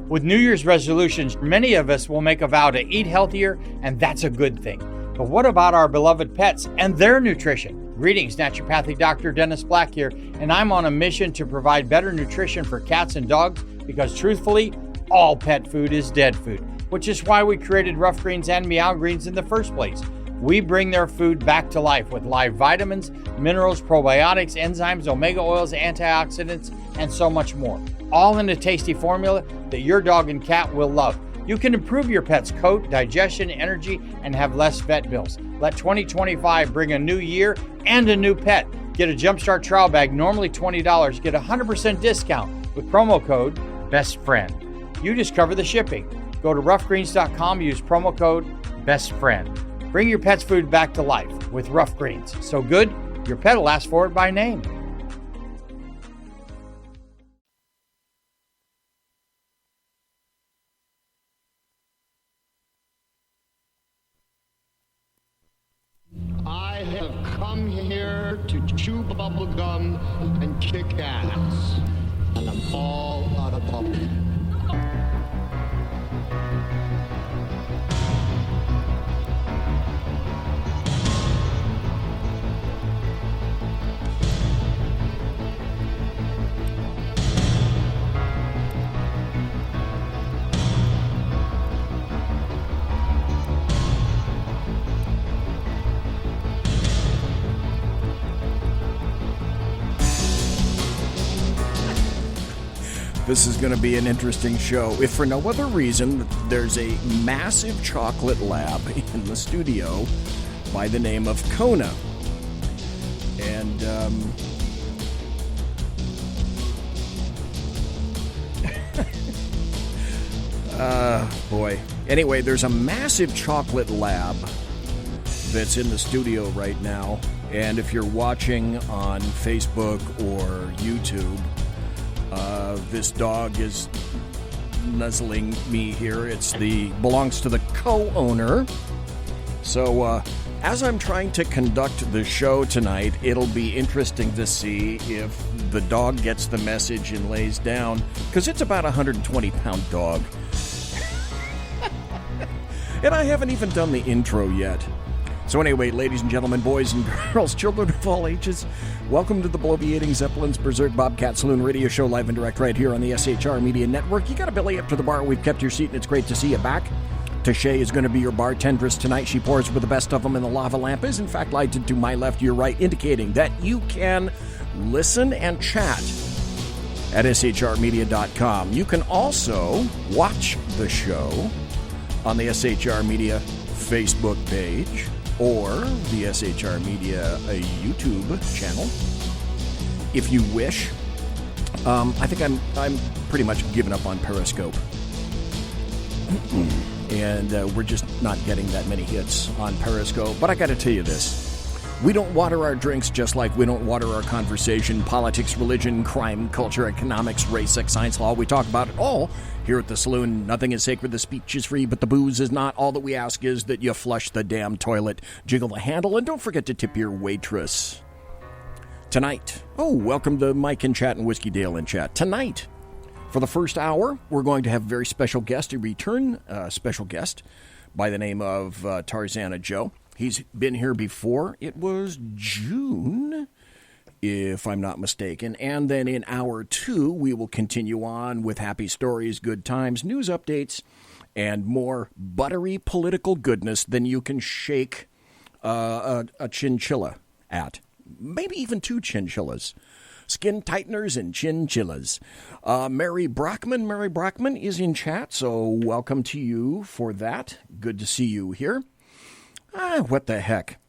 With New Year's resolutions, many of us will make a vow to eat healthier, and that's a good thing. But what about our beloved pets and their nutrition? Greetings, naturopathic Dr. Dennis Black here, and I'm on a mission to provide better nutrition for cats and dogs because truthfully, all pet food is dead food, which is why we created Rough Greens and Meow Greens in the first place. We bring their food back to life with live vitamins, minerals, probiotics, enzymes, omega oils, antioxidants, and so much more. All in a tasty formula that your dog and cat will love. You can improve your pet's coat, digestion, energy, and have less vet bills. Let 2025 bring a new year and a new pet. Get a Jumpstart trial bag, normally $20. Get a 100% discount with promo code BESTFRIEND. You just cover the shipping. Go to roughgreens.com, use promo code BESTFRIEND. Bring your pet's food back to life with Rough Greens. So good, your pet will ask for it by name. I have come here to chew bubble gum and kick ass, and I'm all out of bubble. This is going to be an interesting show. If for no other reason, there's a massive chocolate lab in the studio by the name of Kona. And, boy. Anyway, there's a massive chocolate lab that's in the studio right now. And if you're watching on Facebook or YouTube, this dog is nuzzling me here. Belongs to the co-owner. So, as I'm trying to conduct the show tonight, it'll be interesting to see if the dog gets the message and lays down, because it's about a 120-pound dog. And I haven't even done the intro yet. So anyway, ladies and gentlemen, boys and girls, children of all ages, welcome to the bloviating Zeppelin's Berserk Bobcat Saloon radio show, live and direct right here on the SHR Media Network. You got a belly up to the bar. We've kept your seat, and it's great to see you back. Tashay is going to be your bartendress tonight. She pours with the best of them, and the lava lamp is, in fact, lighted to my left, your right, indicating that you can listen and chat at shrmedia.com. You can also watch the show on the SHR Media Facebook page, or the SHR Media YouTube channel, if you wish. I think I'm pretty much given up on Periscope, and we're just not getting that many hits on Periscope. But I got to tell you this: we don't water our drinks just like we don't water our conversation. Politics, religion, crime, culture, economics, race, sex, science, law. We talk about it all here at the saloon. Nothing is sacred, the speech is free, but the booze is not. All that we ask is that you flush the damn toilet, jiggle the handle, and don't forget to tip your waitress. Tonight, welcome to Mike in Chat and Whiskey Dale in Chat. Tonight, for the first hour, we're going to have a very special guest, a return special guest by the name of TARZANA JOE. He's been here before. It was June, if I'm not mistaken. And then in hour 2, we will continue on with happy stories, good times, news updates, and more buttery political goodness than you can shake a chinchilla at. Maybe even 2 chinchillas. Skin tighteners and chinchillas. Mary Brockman is in chat, so welcome to you for that. Good to see you here. What the heck?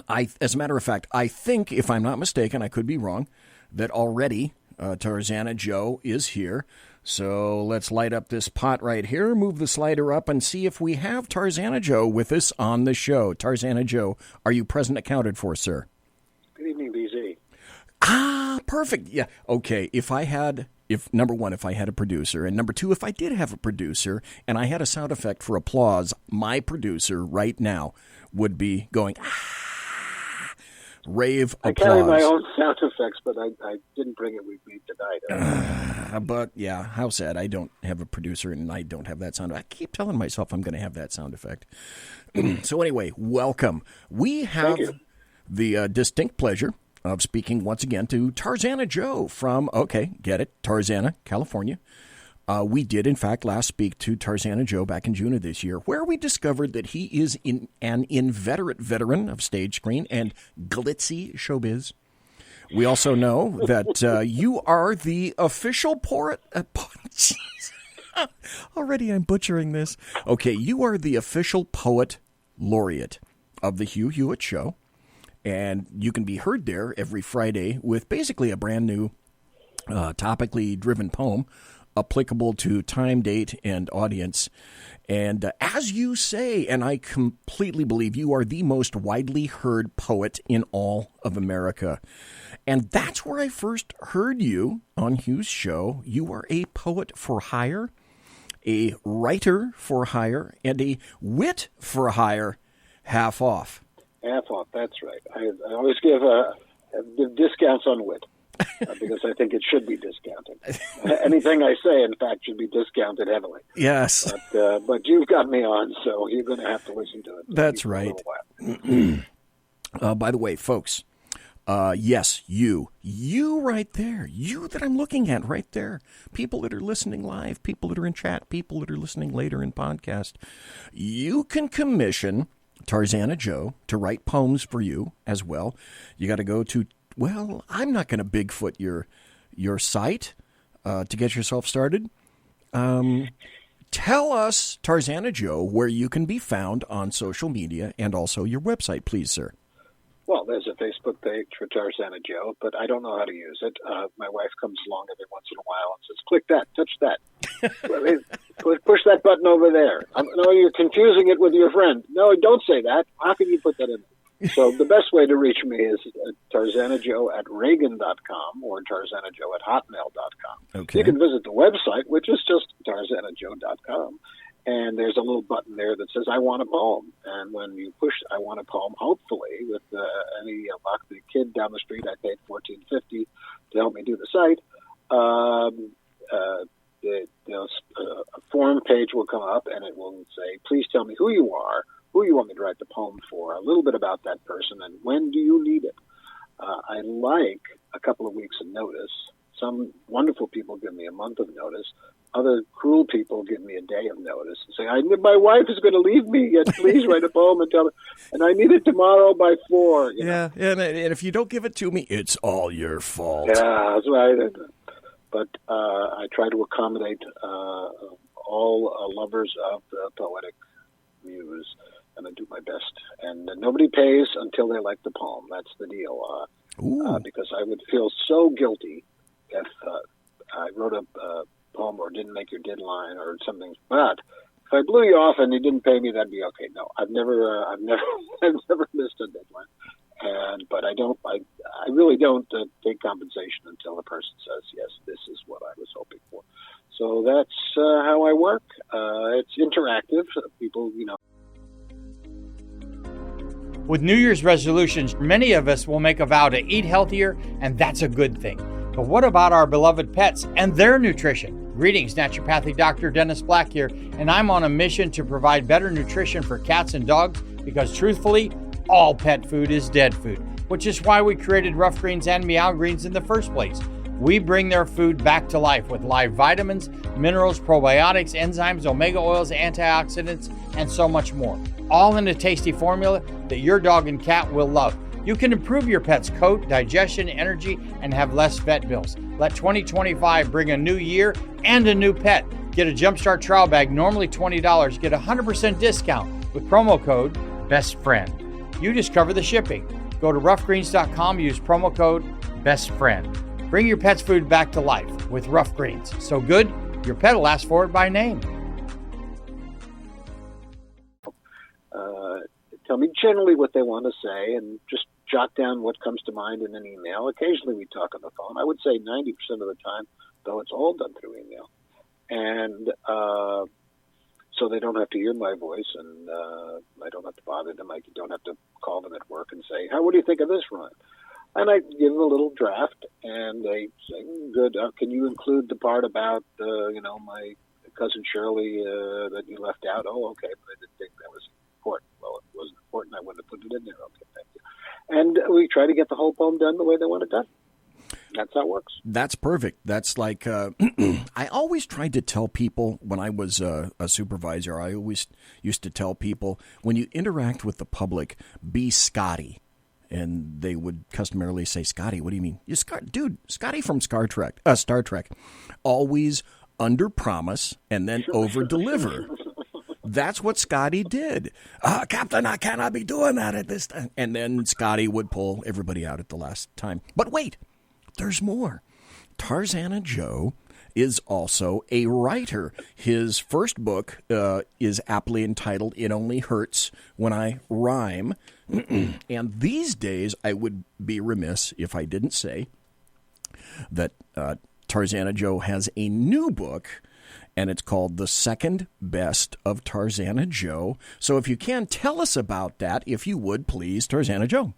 As a matter of fact, I think, if I'm not mistaken, I could be wrong, that already TARZANA JOE is here. So let's light up this pot right here, move the slider up, and see if we have TARZANA JOE with us on the show. TARZANA JOE, are you present accounted for, sir? Good evening, BZ. Perfect. Yeah. Okay. Number one, if I had a producer, and number 2, if I did have a producer and I had a sound effect for applause, my producer right now would be going, rave applause. I carry my own sound effects, but I didn't bring it with me tonight. But yeah, how sad. I don't have a producer and I don't have that sound. I keep telling myself I'm going to have that sound effect. So anyway, welcome. We have the distinct pleasure of speaking once again to TARZANA Joe from, Tarzana, California. We did, in fact, last speak to TARZANA Joe back in June of this year, where we discovered that he is an inveterate veteran of stage screen and glitzy showbiz. We also know that you are the official poet. Already I'm butchering this. Okay, you are the official poet laureate of the Hugh Hewitt Show, and you can be heard there every Friday with basically a brand new topically driven poem applicable to time, date, and audience. And as you say, and I completely believe, you are the most widely heard poet in all of America. And that's where I first heard you on Hugh's show. You are a poet for hire, a writer for hire, and a wit for hire, half off. Half off, that's right. I always give discounts on wit. Because I think it should be discounted. Anything I say, in fact, should be discounted heavily. Yes. But you've got me on, so you're going to have to listen to it. That's right. By the way, folks, yes, you right there, you that I'm looking at right there, people that are listening live, people that are in chat, people that are listening later in podcast, you can commission TARZANA Joe to write poems for you as well. You got to go to, well, I'm not going to Bigfoot your site to get yourself started. Tell us, TARZANA Joe, where you can be found on social media and also your website, please, sir. Well, there's a Facebook page for TARZANA Joe, but I don't know how to use it. My wife comes along every once in a while and says, click that, touch that. Push that button over there. No, you're confusing it with your friend. No, don't say that. How can you put that in there? So the best way to reach me is tarzanajoe@reagan.com or tarzanajoe@hotmail.com. Okay. You can visit the website, which is just tarzanajoe.com. And there's a little button there that says, I want a poem. And when you push I want a poem, hopefully, with any luck, the kid down the street, I paid $14.50 to help me do the site, a form page will come up, and it will say, please tell me who you are, who you want me to write the poem for, a little bit about that person, and when do you need it. I like a couple of weeks of notice. Some wonderful people give me a month of notice. Other cruel people give me a day of notice and say, my wife is going to leave me, yet please write a poem and tell me, and I need it tomorrow by 4. Yeah, and if you don't give it to me, it's all your fault. Yeah, that's right. But I try to accommodate all lovers of the poetic muse, and I do my best. And nobody pays until they like the poem. That's the deal. Because I would feel so guilty if I wrote a poem or didn't make your deadline or something. But if I blew you off and you didn't pay me, that'd be okay. No, I've never missed a deadline. But I really don't take compensation until a person says, yes, this is what I was hoping for. So that's how I work. It's interactive. People, With New Year's resolutions, many of us will make a vow to eat healthier, and that's a good thing. But what about our beloved pets and their nutrition? Greetings, naturopathic Dr. Dennis Black here, and I'm on a mission to provide better nutrition for cats and dogs because truthfully, all pet food is dead food, which is why we created Rough Greens and Meow Greens in the first place. We bring their food back to life with live vitamins, minerals, probiotics, enzymes, omega oils, antioxidants, and so much more. All in a tasty formula that your dog and cat will love. You can improve your pet's coat, digestion, energy, and have less vet bills. Let 2025 bring a new year and a new pet. Get a Jumpstart trial bag, normally $20. Get a 100% discount with promo code BESTFRIEND. You just cover the shipping. Go to roughgreens.com, use promo code BESTFRIEND. Bring your pet's food back to life with Rough Greens. So good, your pet will ask for it by name. Tell me generally what they want to say and just jot down what comes to mind in an email. Occasionally we talk on the phone. I would say 90% of the time, though, it's all done through email. And so they don't have to hear my voice, and I don't have to bother them. I don't have to call them at work and say, what do you think of this rhyme? And I give them a little draft, and they say, "Good. Can you include the part about, my cousin Shirley that you left out?" "Oh, okay, but I didn't think that was important." "Well, it wasn't important. I wouldn't have put it in there." "Okay, thank you." And we try to get the whole poem done the way they want it done. That's how it works. That's perfect. That's like I always tried to tell people when I was a supervisor. I always used to tell people, when you interact with the public, be Scotty. And they would customarily say, "Scotty, what do you mean?" Scotty from Star Trek. Always under-promise and then over-deliver. That's what Scotty did. "Captain, I cannot be doing that at this time." And then Scotty would pull everybody out at the last time. But wait, there's more. TARZANA Joe is also a writer. His first book is aptly entitled "It Only Hurts When I Rhyme." And these days, I would be remiss if I didn't say that TARZANA Joe has a new book, and it's called The Second Best of TARZANA Joe. So if you can, tell us about that, if you would, please, TARZANA Joe.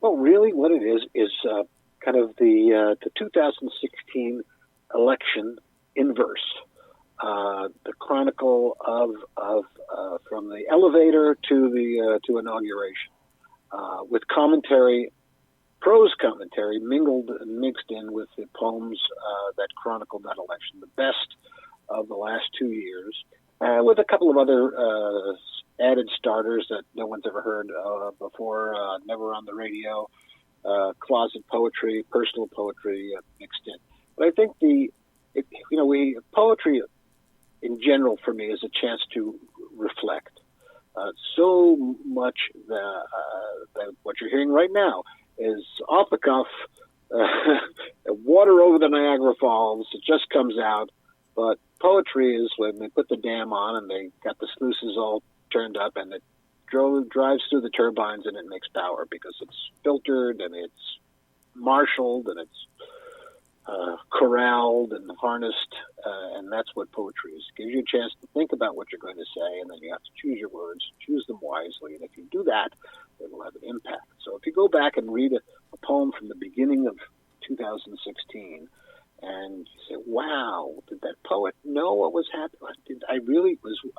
Well, really what it is kind of the 2016 election in verse. The chronicle of from the elevator to inauguration, with commentary, prose commentary mixed in with the poems that chronicled that election, the best of the last 2 years, with a couple of other added starters that no one's ever heard before, never on the radio, closet poetry, personal poetry mixed in. But I think poetry in general for me is a chance to reflect. So much that what you're hearing right now is off the cuff, water over the Niagara Falls. It just comes out. But poetry is when they put the dam on and they got the sluices all turned up and it drives through the turbines and it makes power because it's filtered and it's marshaled and it's corralled and harnessed, and that's what poetry is. It gives you a chance to think about what you're going to say, and then you have to choose your words, choose them wisely, and if you do that, it will have an impact. So if you go back and read a poem from the beginning of 2016, and you say, "Wow, did that poet know what was happening?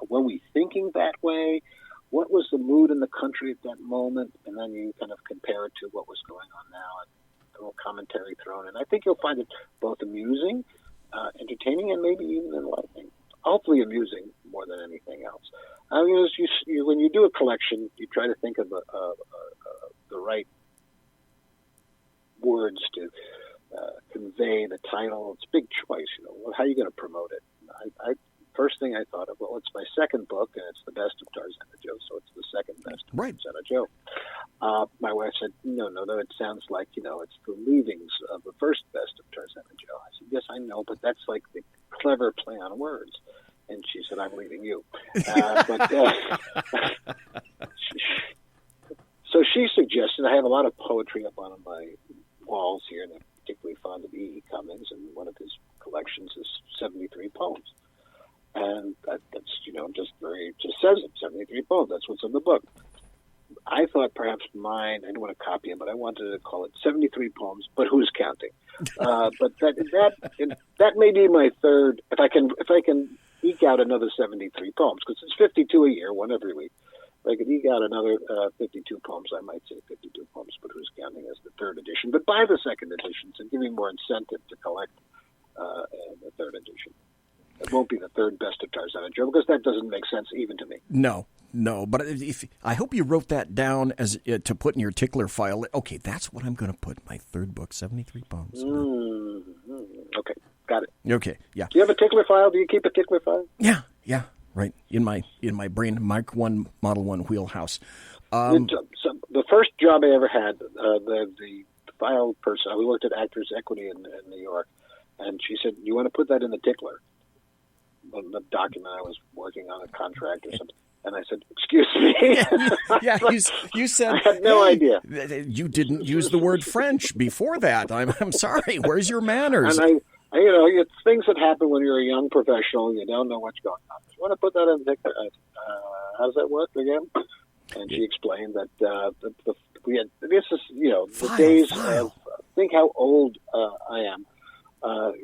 Were we thinking that way? What was the mood in the country at that moment?" And then you kind of compare it to what was going on now, and a little commentary thrown in. I think you'll find it both amusing, entertaining, and maybe even enlightening. Hopefully amusing more than anything else. I mean, when you do a collection, you try to think of the right words to convey the title. It's a big choice. How are you going to promote it? First thing I thought of, well, it's my second book, and it's the best of TARZANA Joe, so it's the second best of TARZANA Joe. My wife said, no, it sounds like, it's the leavings of the first best of TARZANA Joe. I said, yes, I know, but that's like the clever play on words. And she said, I'm leaving you. So she suggested, I have a lot of poetry up on my walls here, and I'm particularly fond of E. Cummings, and one of his collections is 73 poems. And that's, just says it, 73 poems. That's what's in the book. I thought perhaps mine, I didn't want to copy it, but I wanted to call it 73 poems, but who's counting? But that may be my third, if I can eke out another 73 poems, because it's 52 a year, one every week. If I could eke out another 52 poems, I might say 52 poems, but who's counting as the third edition. But buy the second edition to give me more incentive to collect the third edition. It won't be the third best of TARZANA Joe, because that doesn't make sense even to me. No. But I hope you wrote that down as to put in your tickler file. Okay, that's what I'm going to put in my third book, 73 poems. Okay, got it. Okay, yeah. Do you have a tickler file? Do you keep a tickler file? Yeah, right. In my brain, Mark 1, Model 1 wheelhouse. So the first job I ever had, the file person, we worked at Actors Equity in New York, and she said, "You want to put that in the tickler?" The document I was working on, a contract or something. And I said, "Excuse me." You said, I had no idea. You didn't use the word French before that. I'm sorry. Where's your manners? And it's things that happen when you're a young professional. You don't know what's going on. You want to put that in the tickler? How does that work again? And she explained that the We had this is the File, days file. of think how old I am.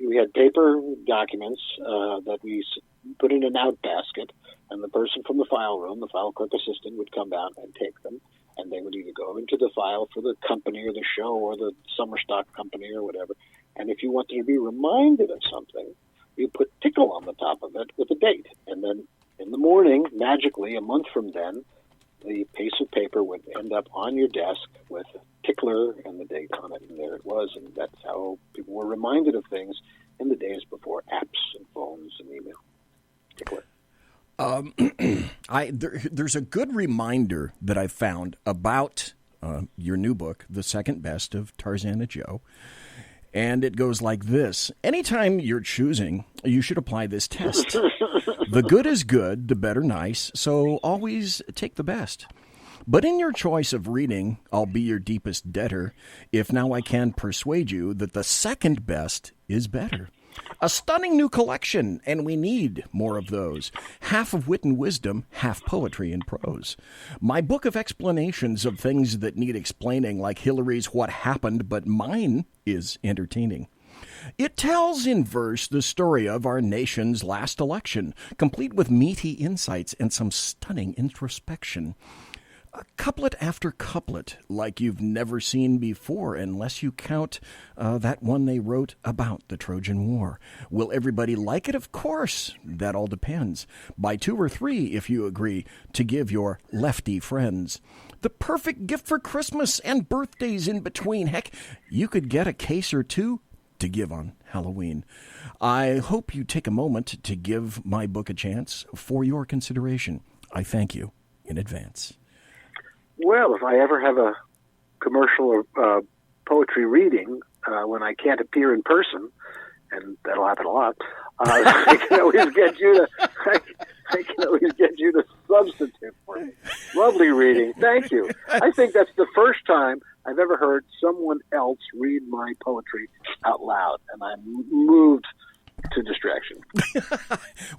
We had paper documents that we put in an out basket, and the person from the file room, the file clerk assistant, would come out and take them, and they would either go into the file for the company or the show or the summer stock company or whatever. And if you wanted to be reminded of something, you put tickle on the top of it with a date, and then in the morning, magically, a month from then, the piece of paper would end up on your desk with tickler and the date on it, and there it was. And that's how people were reminded of things in the days before apps and phones and email. Tickler. There's a good reminder that I found about your new book, The Second Best of Tarzana Joe. And it goes like this. Anytime you're choosing, you should apply this test. The good is good, the better nice, so always take the best. But in your choice of reading, I'll be your deepest debtor, if now I can persuade you that the second best is better. A stunning new collection, and we need more of those. Half of wit and wisdom, half poetry and prose. My book of explanations of things that need explaining, like Hillary's What Happened, but mine is entertaining. It tells in verse the story of our nation's last election, complete with meaty insights and some stunning introspection. Couplet after couplet, like you've never seen before, unless you count that one they wrote about the Trojan War. Will everybody like it? Of course. That all depends. Buy 2 or 3, if you agree, to give your lefty friends. The perfect gift for Christmas and birthdays in between. Heck, you could get a case or 2 to give on Halloween. I hope you take a moment to give my book a chance. For your consideration, I thank you in advance. Well, if I ever have a commercial or poetry reading when I can't appear in person, and that'll happen a lot, I can always get you to. I can always get you to substitute for me. Lovely reading, thank you. I think that's the first time I've ever heard someone else read my poetry out loud, and I'm moved to distraction.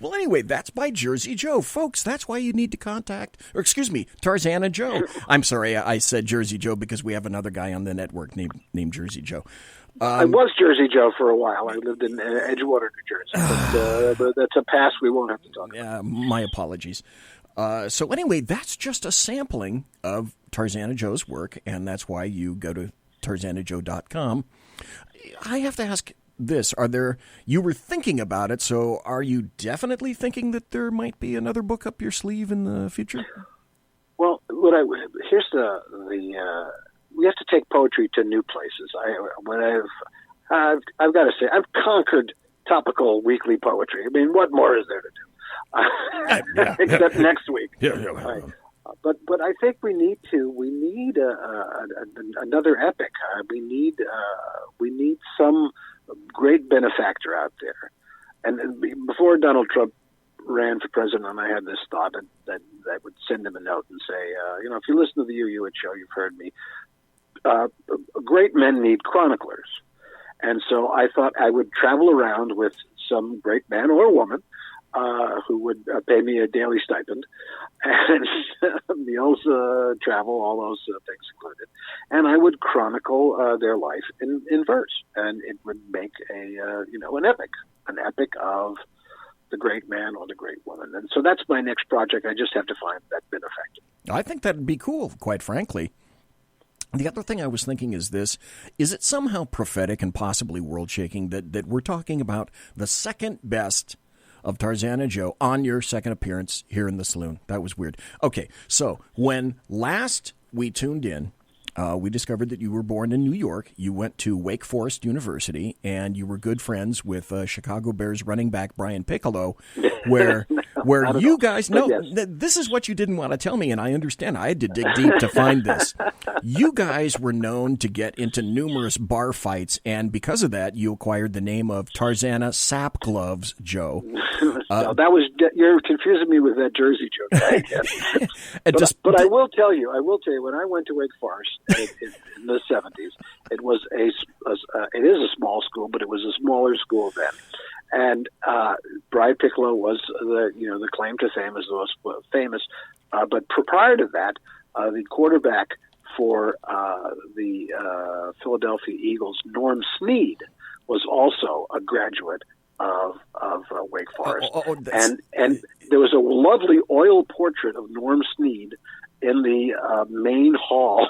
Well, anyway, that's by Jersey Joe. Folks, that's why you need to contact, Tarzana Joe. I'm sorry, I said Jersey Joe because we have another guy on the network named Jersey Joe. I was Jersey Joe for a while. I lived in Edgewater, New Jersey. But that's a past we won't have to talk about. My apologies. So anyway, that's just a sampling of Tarzana Joe's work, and that's why you go to TarzanaJoe.com. I have to ask this. You were thinking about it, so are you definitely thinking that there might be another book up your sleeve in the future? Well, here's the we have to take poetry to new places. I've got to say, I've conquered topical weekly poetry. I mean, what more is there to do? Except next week. Right. But I think we need another epic. We need some great benefactor out there. And before Donald Trump ran for president, I had this thought that I would send him a note and say, if you listen to the Hewitt Show, you've heard me. Great men need chroniclers. And so I thought I would travel around with some great man or woman who would pay me a daily stipend, and meals, travel, all those things included. And I would chronicle their life in verse, and it would make an epic of the great man or the great woman. And so that's my next project. I just have to find that benefactor. I think that'd be cool, quite frankly. The other thing I was thinking is this: is it somehow prophetic and possibly world-shaking that we're talking about the second best of Tarzana Joe on your second appearance here in the saloon? That was weird. Okay, so when last we tuned in, we discovered that you were born in New York. You went to Wake Forest University, and you were good friends with Chicago Bears running back Brian Piccolo, where you guys know yes. This is what you didn't want to tell me, and I understand. I had to dig deep to find this. You guys were known to get into numerous bar fights, and because of that, you acquired the name of Tarzana Sap Gloves Joe. No, you're confusing me with that Jersey joke. Right? But I will tell you, when I went to Wake Forest in the 70s, it is a small school, but it was a smaller school then. And Brian Piccolo was the claim to fame as the most famous. But prior to that, the quarterback for the Philadelphia Eagles, Norm Snead, was also a graduate of Wake Forest. And there was a lovely oil portrait of Norm Snead in the main hall.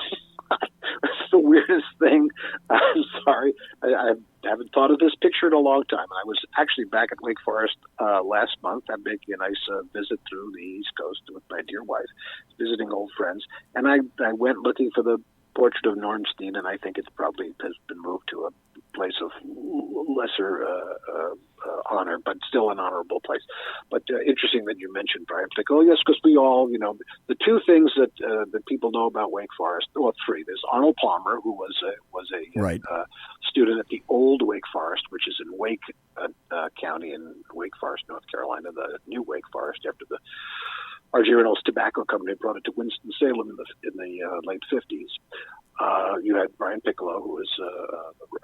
It's the weirdest thing. I'm sorry. I haven't thought of this picture in a long time. I was actually back at Wake Forest last month. I'm making a nice visit through the East Coast with my dear wife, visiting old friends. And I went looking for the portrait of Norm Snead, and I think it's probably has been moved to a place of lesser honor, but still an honorable place. But interesting that you mentioned Brian Piccolo. Yes, because we all, the two things that that people know about Wake Forest. Well, three. There's Arnold Palmer, who was a student at the old Wake Forest, which is in Wake County in Wake Forest, North Carolina. The new Wake Forest, after the R.J. Reynolds Tobacco Company brought it to Winston-Salem in the late 50s. You had Brian Piccolo, who was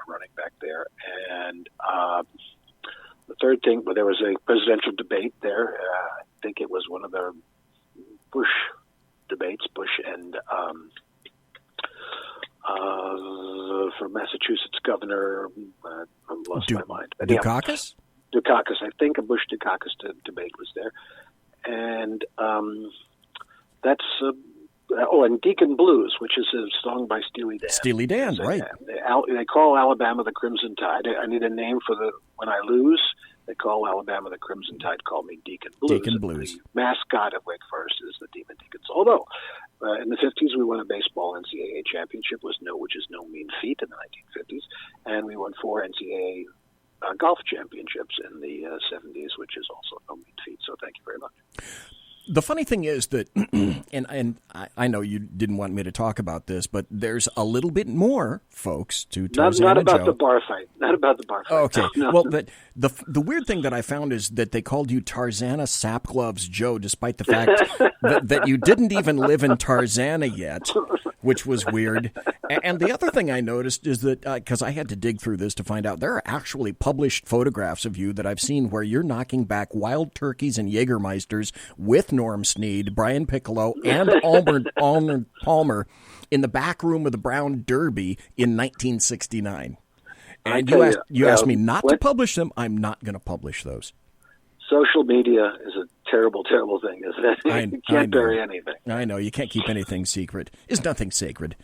running back there, and the third thing, there was a presidential debate there. I think it was one of the Bush debates, Bush and for Massachusetts governor, I've lost my mind. Dukakis? Dukakis. I think a Bush Dukakis debate was there. And that's and Deacon Blues, which is a song by Steely Dan. Steely Dan, right? They call Alabama the Crimson Tide. I need a name for when I lose. They call Alabama the Crimson Tide. Call me Deacon Blues. Deacon Blues. The mascot of Wake Forest is the Demon Deacons. Although in the 50s we won a baseball NCAA championship, which is no mean feat in the 1950s, and we won 4 NCAA golf championships in the 70s, which is also no mean feat. So thank you very much. The funny thing is that, and I know you didn't want me to talk about this, but there's a little bit more, folks, to Tarzana Joe. Not about the bar fight. Not about the bar fight. Okay. No. Well, the weird thing that I found is that they called you Tarzana Sapgloves Joe, despite the fact that you didn't even live in Tarzana yet, which was weird. And the other thing I noticed is that, because I had to dig through this to find out, there are actually published photographs of you that I've seen where you're knocking back wild turkeys and Jägermeisters with Norm Snead, Brian Piccolo, and Arnold Palmer in the back room of the Brown Derby in 1969. And you asked me not to publish them. I'm not going to publish those. Social media is a terrible, terrible thing, isn't it? You can't bury anything. I know. You can't keep anything secret. Is nothing sacred.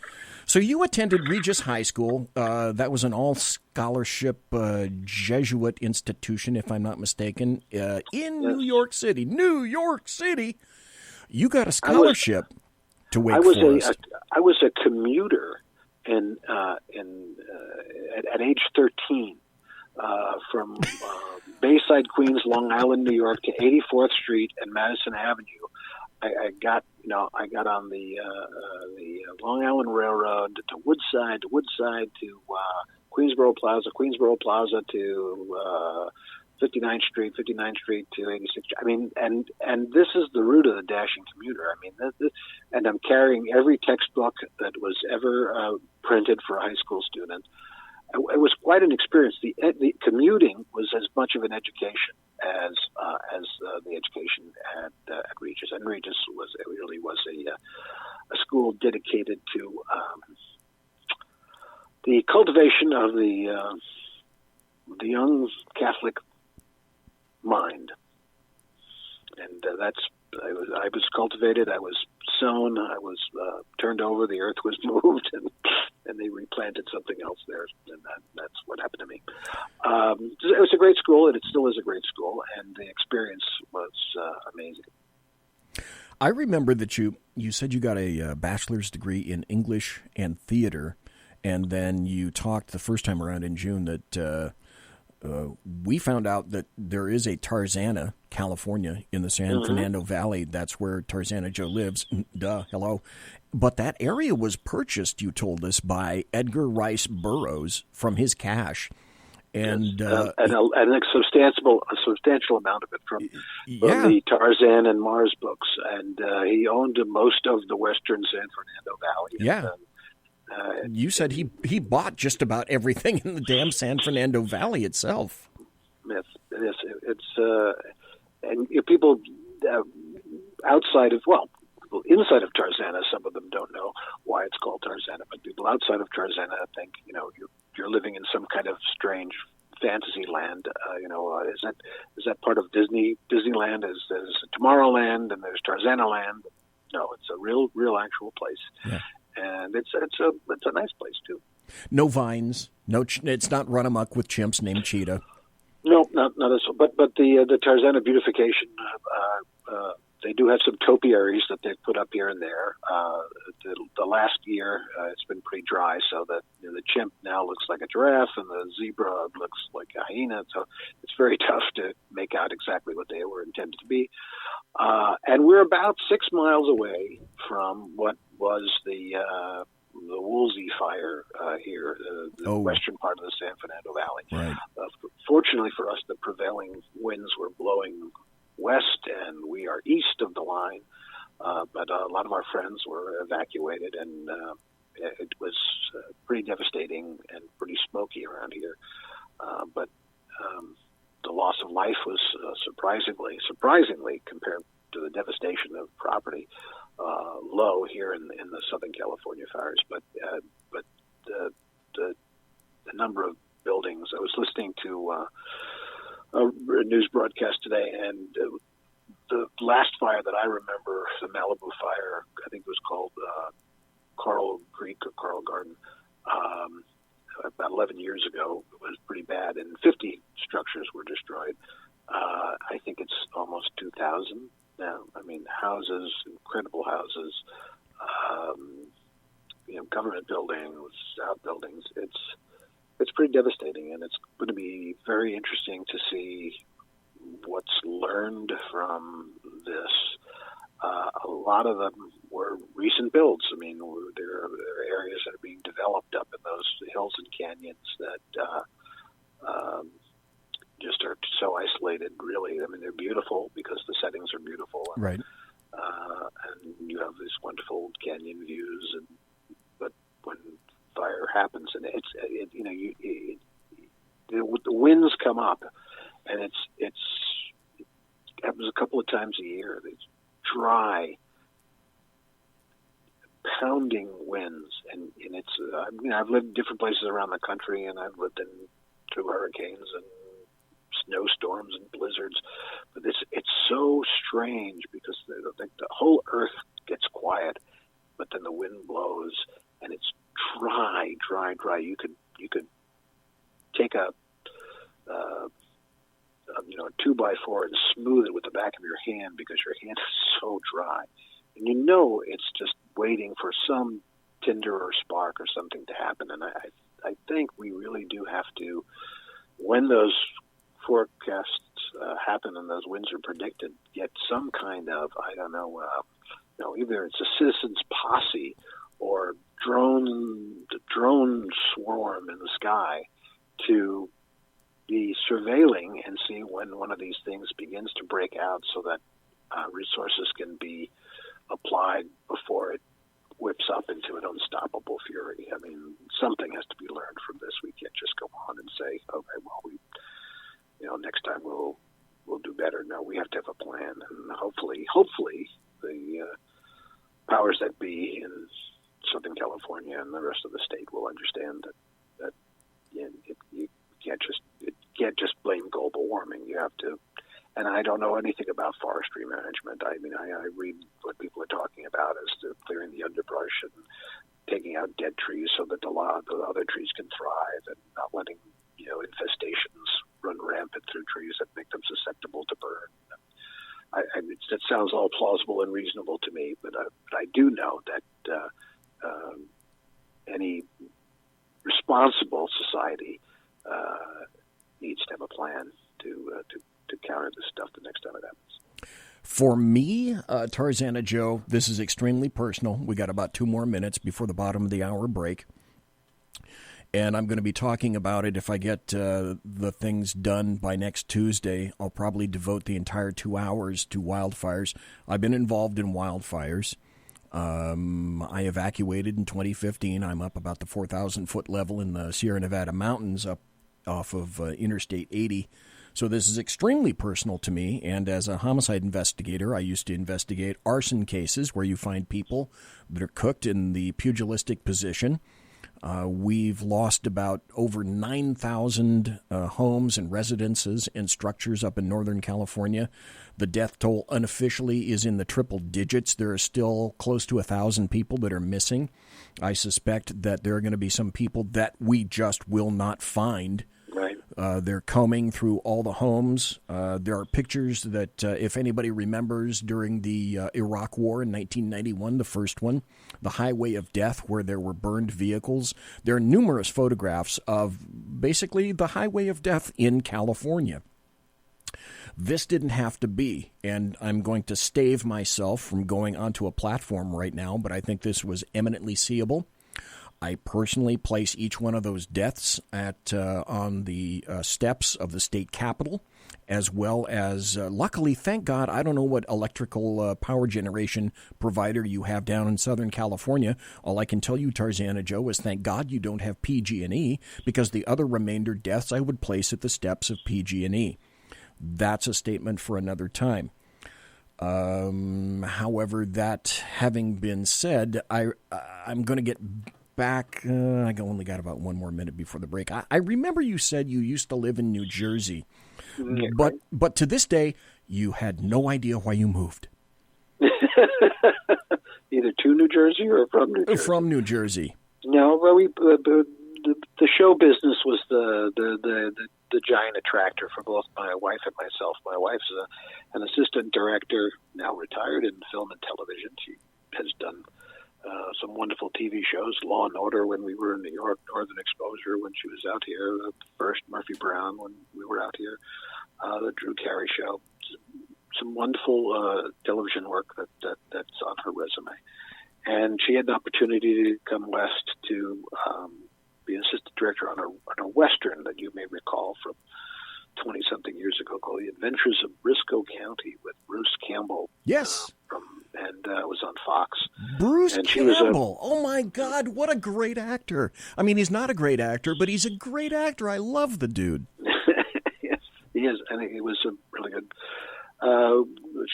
So you attended Regis High School. That was an all-scholarship Jesuit institution, if I'm not mistaken, in New York City. New York City! You got a scholarship to Wake Forest. I was a commuter at age 13 from Bayside, Queens, Long Island, New York, to 84th Street and Madison Avenue. I got on the Long Island Railroad to Woodside to Queensboro Plaza to 59th Street to 86th Street. I mean, and this is the route of the dashing commuter. I mean, and I'm carrying every textbook that was ever printed for a high school student. It was quite an experience. The commuting was as much of an education as the education at Regis. And Regis really was a school dedicated to the cultivation of the young Catholic mind, and I was cultivated. I was sown. I was turned over. The earth was moved, and they replanted something else there, and that's what happened to me. It was a great school, and it still is a great school, and the experience was amazing. I remember that you said you got a bachelor's degree in English and theater, and then you talked the first time around in June that we found out that there is a Tarzana, California, in the San Fernando Valley. That's where Tarzana Joe lives. Duh, hello. But that area was purchased, you told us, by Edgar Rice Burroughs from his cash. And a substantial amount of it from the Tarzan and Mars books. And he owned most of the western San Fernando Valley. Yeah. You said he bought just about everything in the damn San Fernando Valley itself. Yes, it is. It's and people outside of people inside of Tarzana, some of them don't know why it's called Tarzana, but people outside of Tarzana think, you're living in some kind of strange fantasy land. Is that part of Disneyland? Is Tomorrowland and there's Tarzana Land? No, it's a real actual place, and it's a nice place too. No vines. No, it's not run amok with chimps named Cheetah. No, not this. But the Tarzana beautification. They do have some topiaries that they've put up here and there. The last year, it's been pretty dry, so that the chimp now looks like a giraffe, and the zebra looks like a hyena. So it's very tough to make out exactly what they were intended to be. And we're about 6 miles away from what was the Woolsey fire here, the western part of the San Fernando Valley. Right. Fortunately for us, the prevailing winds were blowing west, and we are east of the line. But a lot of our friends were evacuated, and it was pretty devastating and pretty smoky around here. But the loss of life was surprisingly compared to the devastation of property, low here in the Southern California fires. But the number of buildings. I was listening to a news broadcast today, and the last fire that I remember, the Malibu fire, I think it was called Coral Creek or Coral Garden, about 11 years ago. It was pretty bad, and 50 structures were destroyed. I think it's almost 2,000 now. I mean, houses, incredible houses, government buildings, outbuildings. It's pretty devastating, and it's going to be very interesting to see what's learned from this. A lot of them were recent builds. I mean, there are areas that are being developed up in those hills and canyons that just are so isolated, really. I mean, they're beautiful because the settings are beautiful. Right. And you have these wonderful canyon views, but when fire happens, and the winds come up, and it happens a couple of times a year. It's dry, pounding winds, and it's. I've lived in different places around the country, and I've lived in 2 hurricanes and snowstorms and blizzards, but it's so strange because the whole earth gets quiet, but then the wind blows, and it's dry. You could take a 2x4 and smooth it with the back of your hand because your hand is so dry, and it's just waiting for some tinder or spark or something to happen. And I think we really do have to, when those forecasts happen and those winds are predicted, get some kind of, either it's a citizens posse or drone swarm in the sky to be surveilling and see when one of these things begins to break out, so that resources can be applied before it whips up into an unstoppable fury. I mean, something has to be learned from this. We can't just go on and say, okay, well, next time we'll do better. No, we have to have a plan, and hopefully the powers that be in Southern California and the rest of the state will understand that you can't just blame global warming. You have to. And I don't know anything about forestry management. I mean, I read what people are talking about as to clearing the underbrush and taking out dead trees so that the other trees can thrive, and not letting infestations run rampant through trees that make them susceptible to burn. That sounds all plausible and reasonable to me, but I do know that any responsible society needs to have a plan to counter this stuff the next time it happens. For me, Tarzana Joe, this is extremely personal. We got about 2 more minutes before the bottom of the hour break. And I'm going to be talking about it. If I get the things done by next Tuesday, I'll probably devote the entire 2 hours to wildfires. I've been involved in wildfires. I evacuated in 2015. I'm up about the 4,000-foot level in the Sierra Nevada mountains up off of Interstate 80. So this is extremely personal to me, and as a homicide investigator, I used to investigate arson cases where you find people that are cooked in the pugilistic position. We've lost about over 9,000 homes and residences and structures up in Northern California. The death toll unofficially is in the triple digits. There are still close to 1,000 people that are missing. I suspect that there are going to be some people that we just will not find. Right. They're combing through all the homes. There are pictures that, if anybody remembers, during the Iraq War in 1991, the first one, the Highway of Death, where there were burned vehicles. There are numerous photographs of basically the Highway of Death in California. This didn't have to be, and I'm going to stave myself from going onto a platform right now, but I think this was eminently seeable. I personally place each one of those deaths on the steps of the state capitol, as well as, luckily, thank God, I don't know what electrical power generation provider you have down in Southern California. All I can tell you, Tarzana Joe, is thank God you don't have PG&E, because the other remainder deaths I would place at the steps of PG&E. That's a statement for another time. However, that having been said, I'm going to get back. I only got about one more minute before the break. I remember you said you used to live in New Jersey, but to this day, you had no idea why you moved. Either to New Jersey or from New Jersey. From New Jersey. No, well, the show business was the giant attractor for both my wife and myself. My wife's an assistant director, now retired in film and television. She has done some wonderful TV shows, Law and Order when we were in New York, Northern Exposure when she was out here, the first Murphy Brown when we were out here, the Drew Carey Show. Some wonderful television work that's on her resume. And she had an opportunity to come west to be an assistant director on a Western that you may recall from 20-something years ago called The Adventures of Briscoe County with Bruce Campbell. Yes. And it was on Fox. Bruce Campbell. Oh, my God. What a great actor. I mean, he's not a great actor, but he's a great actor. I love the dude. Yes, he is. And he was a really good.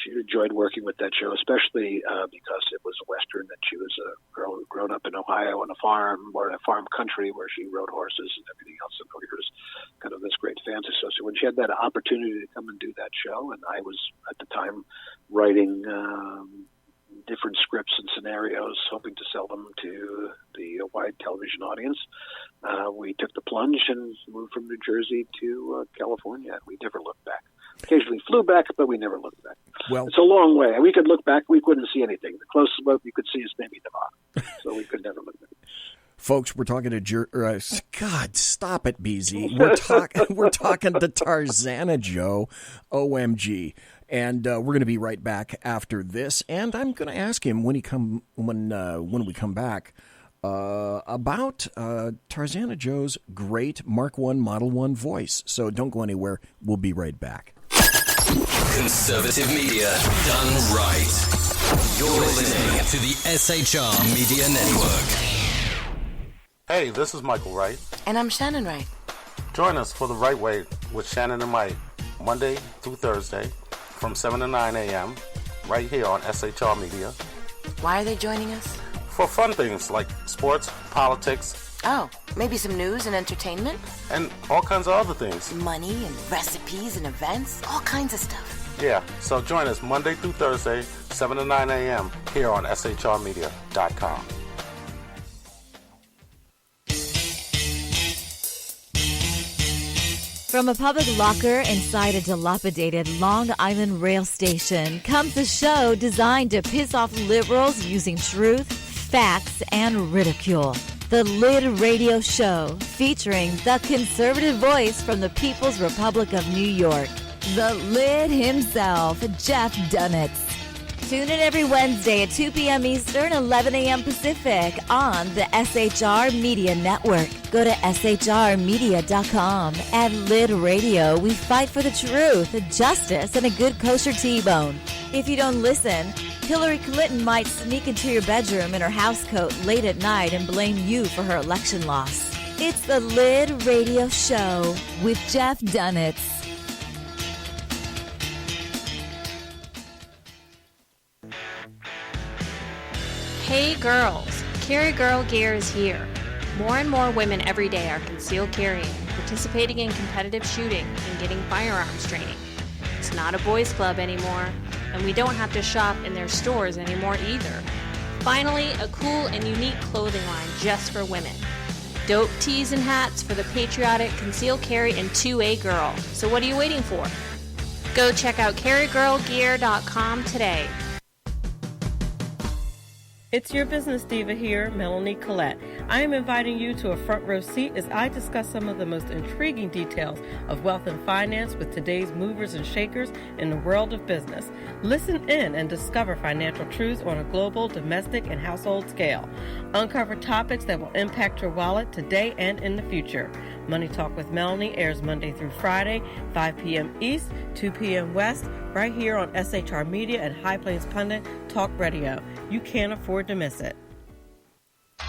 She enjoyed working with that show, especially because it was a Western and she was grown up in Ohio on a farm or in a farm country where she rode horses and everything else. And we were kind of this great fans associate. So when she had that opportunity to come and do that show, and I was at the time writing different scripts and scenarios, hoping to sell them to the wide television audience, we took the plunge and moved from New Jersey to California. We never looked back. Occasionally flew back, but we never looked back. Well, it's a long way. We could look back. We couldn't see anything. The closest boat we could see is maybe the bottom. So we could never look back. Folks, we're talking to God, stop it, BZ. We're talking to Tarzana Joe, OMG. And we're going to be right back after this. And I'm going to ask him when we come back about Tarzana Joe's great Mark I Model 1 voice. So don't go anywhere. We'll be right back. Conservative media done right. You're listening to the SHR Media Network. Hey, this is Michael Wright. And I'm Shannon Wright. Join us for The Right Way with Shannon and Mike, Monday through Thursday from 7 to 9 a.m. right here on SHR Media. Why are they joining us? For fun things like sports, politics. Oh, maybe some news and entertainment? And all kinds of other things. Money and recipes and events, all kinds of stuff. Yeah, so join us Monday through Thursday, 7 to 9 a.m. here on shrmedia.com. From a public locker inside a dilapidated Long Island rail station comes a show designed to piss off liberals using truth, facts, and ridicule. The Lid Radio Show, featuring the conservative voice from the People's Republic of New York, the Lid himself, Jeff Dunitz. Tune in every Wednesday at 2 p.m. Eastern, 11 a.m. Pacific on the SHR Media Network. Go to shrmedia.com. At Lid Radio, we fight for the truth, justice, and a good kosher T-bone. If you don't listen, Hillary Clinton might sneak into your bedroom in her housecoat late at night and blame you for her election loss. It's the Lid Radio Show with Jeff Dunitz. Hey girls, Carry Girl Gear is here. More and more women every day are concealed carrying, participating in competitive shooting, and getting firearms training. It's not a boys' club anymore, and we don't have to shop in their stores anymore either. Finally, a cool and unique clothing line just for women. Dope tees and hats for the patriotic concealed carry and 2A girl. So what are you waiting for? Go check out carrygirlgear.com today. It's your business diva here, Melanie Collette. I am inviting you to a front row seat as I discuss some of the most intriguing details of wealth and finance with today's movers and shakers in the world of business. Listen in and discover financial truths on a global, domestic, and household scale. Uncover topics that will impact your wallet today and in the future. Money Talk with Melanie airs Monday through Friday, 5 p.m. East, 2 p.m. West, right here on SHR Media and High Plains Pundit Talk Radio. You can't afford to miss it. The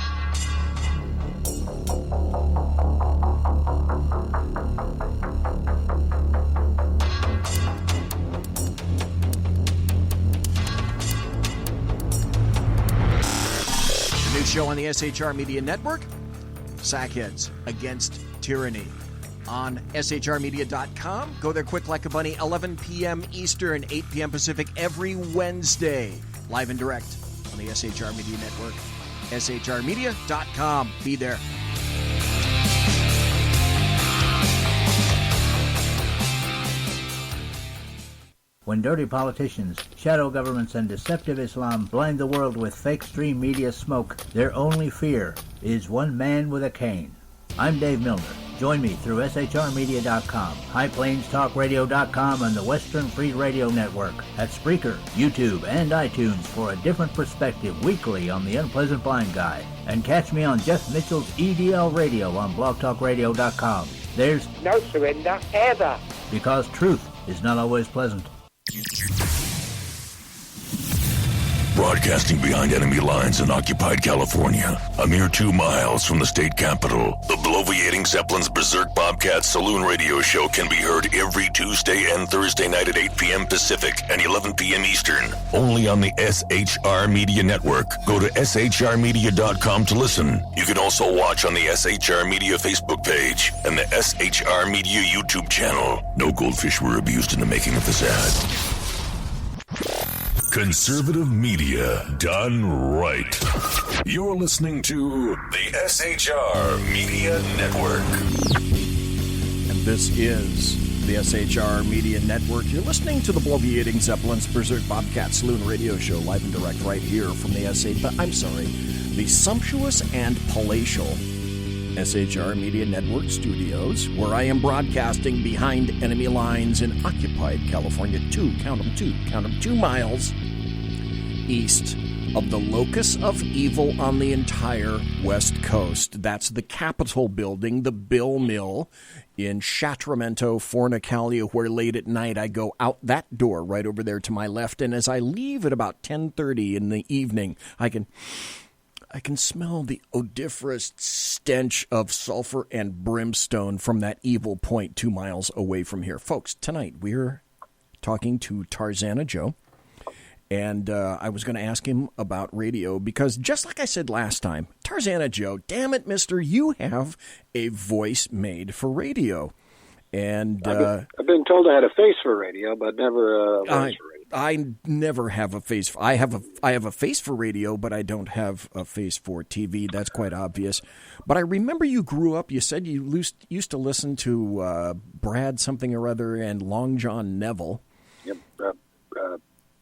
new show on the SHR Media Network, Sackheads Against Tyranny. On shrmedia.com. Go there quick like a bunny, 11 p.m. Eastern, 8 p.m. Pacific, every Wednesday. Live and direct on the SHR Media Network. shrmedia.com. Be there. When dirty politicians, shadow governments, and deceptive Islam blind the world with fake stream media smoke, their only fear is one man with a cane. I'm Dave Milner. Join me through shrmedia.com, highplainstalkradio.com, and the Western Free Radio Network at Spreaker, YouTube, and iTunes for a different perspective weekly on the Unpleasant Blind Guy. And catch me on Jeff Mitchell's EDL Radio on blogtalkradio.com. There's no surrender ever, because truth is not always pleasant. Broadcasting behind enemy lines in occupied California, a mere 2 miles from the state capital, the bloviating Zeppelin's Berserk Bobcat Saloon radio show can be heard every Tuesday and Thursday night at 8 p.m. Pacific and 11 p.m. Eastern. Only on the SHR Media Network. Go to shrmedia.com to listen. You can also watch on the SHR Media Facebook page and the SHR Media YouTube channel. No goldfish were abused in the making of this ad. Conservative media done right. You're listening to the SHR Media Network. And this is the SHR Media Network. You're listening to the bloviating Zeppelin's Berserk Bobcat Saloon radio show, live and direct right here from the the sumptuous and palatial SHR Media Network studios, where I am broadcasting behind enemy lines in occupied California, 2 miles east of the locus of evil on the entire West Coast. That's the Capitol building, the Bill Mill in Sacramento, Fornicalia, where late at night I go out that door right over there to my left, and as I leave at about 10:30 in the evening, I can smell the odoriferous stench of sulfur and brimstone from that evil point 2 miles away from here. Folks, tonight we're talking to Tarzana Joe, and I was going to ask him about radio because just like I said last time, Tarzana Joe, damn it, mister, you have a voice made for radio. And I've been told I had a face for radio, but never a voice for radio. I never have a face. I have a face for radio, but I don't have a face for TV. That's quite obvious. But I remember you grew up. You said you used to listen to Brad something or other and Long John Neville. Yep,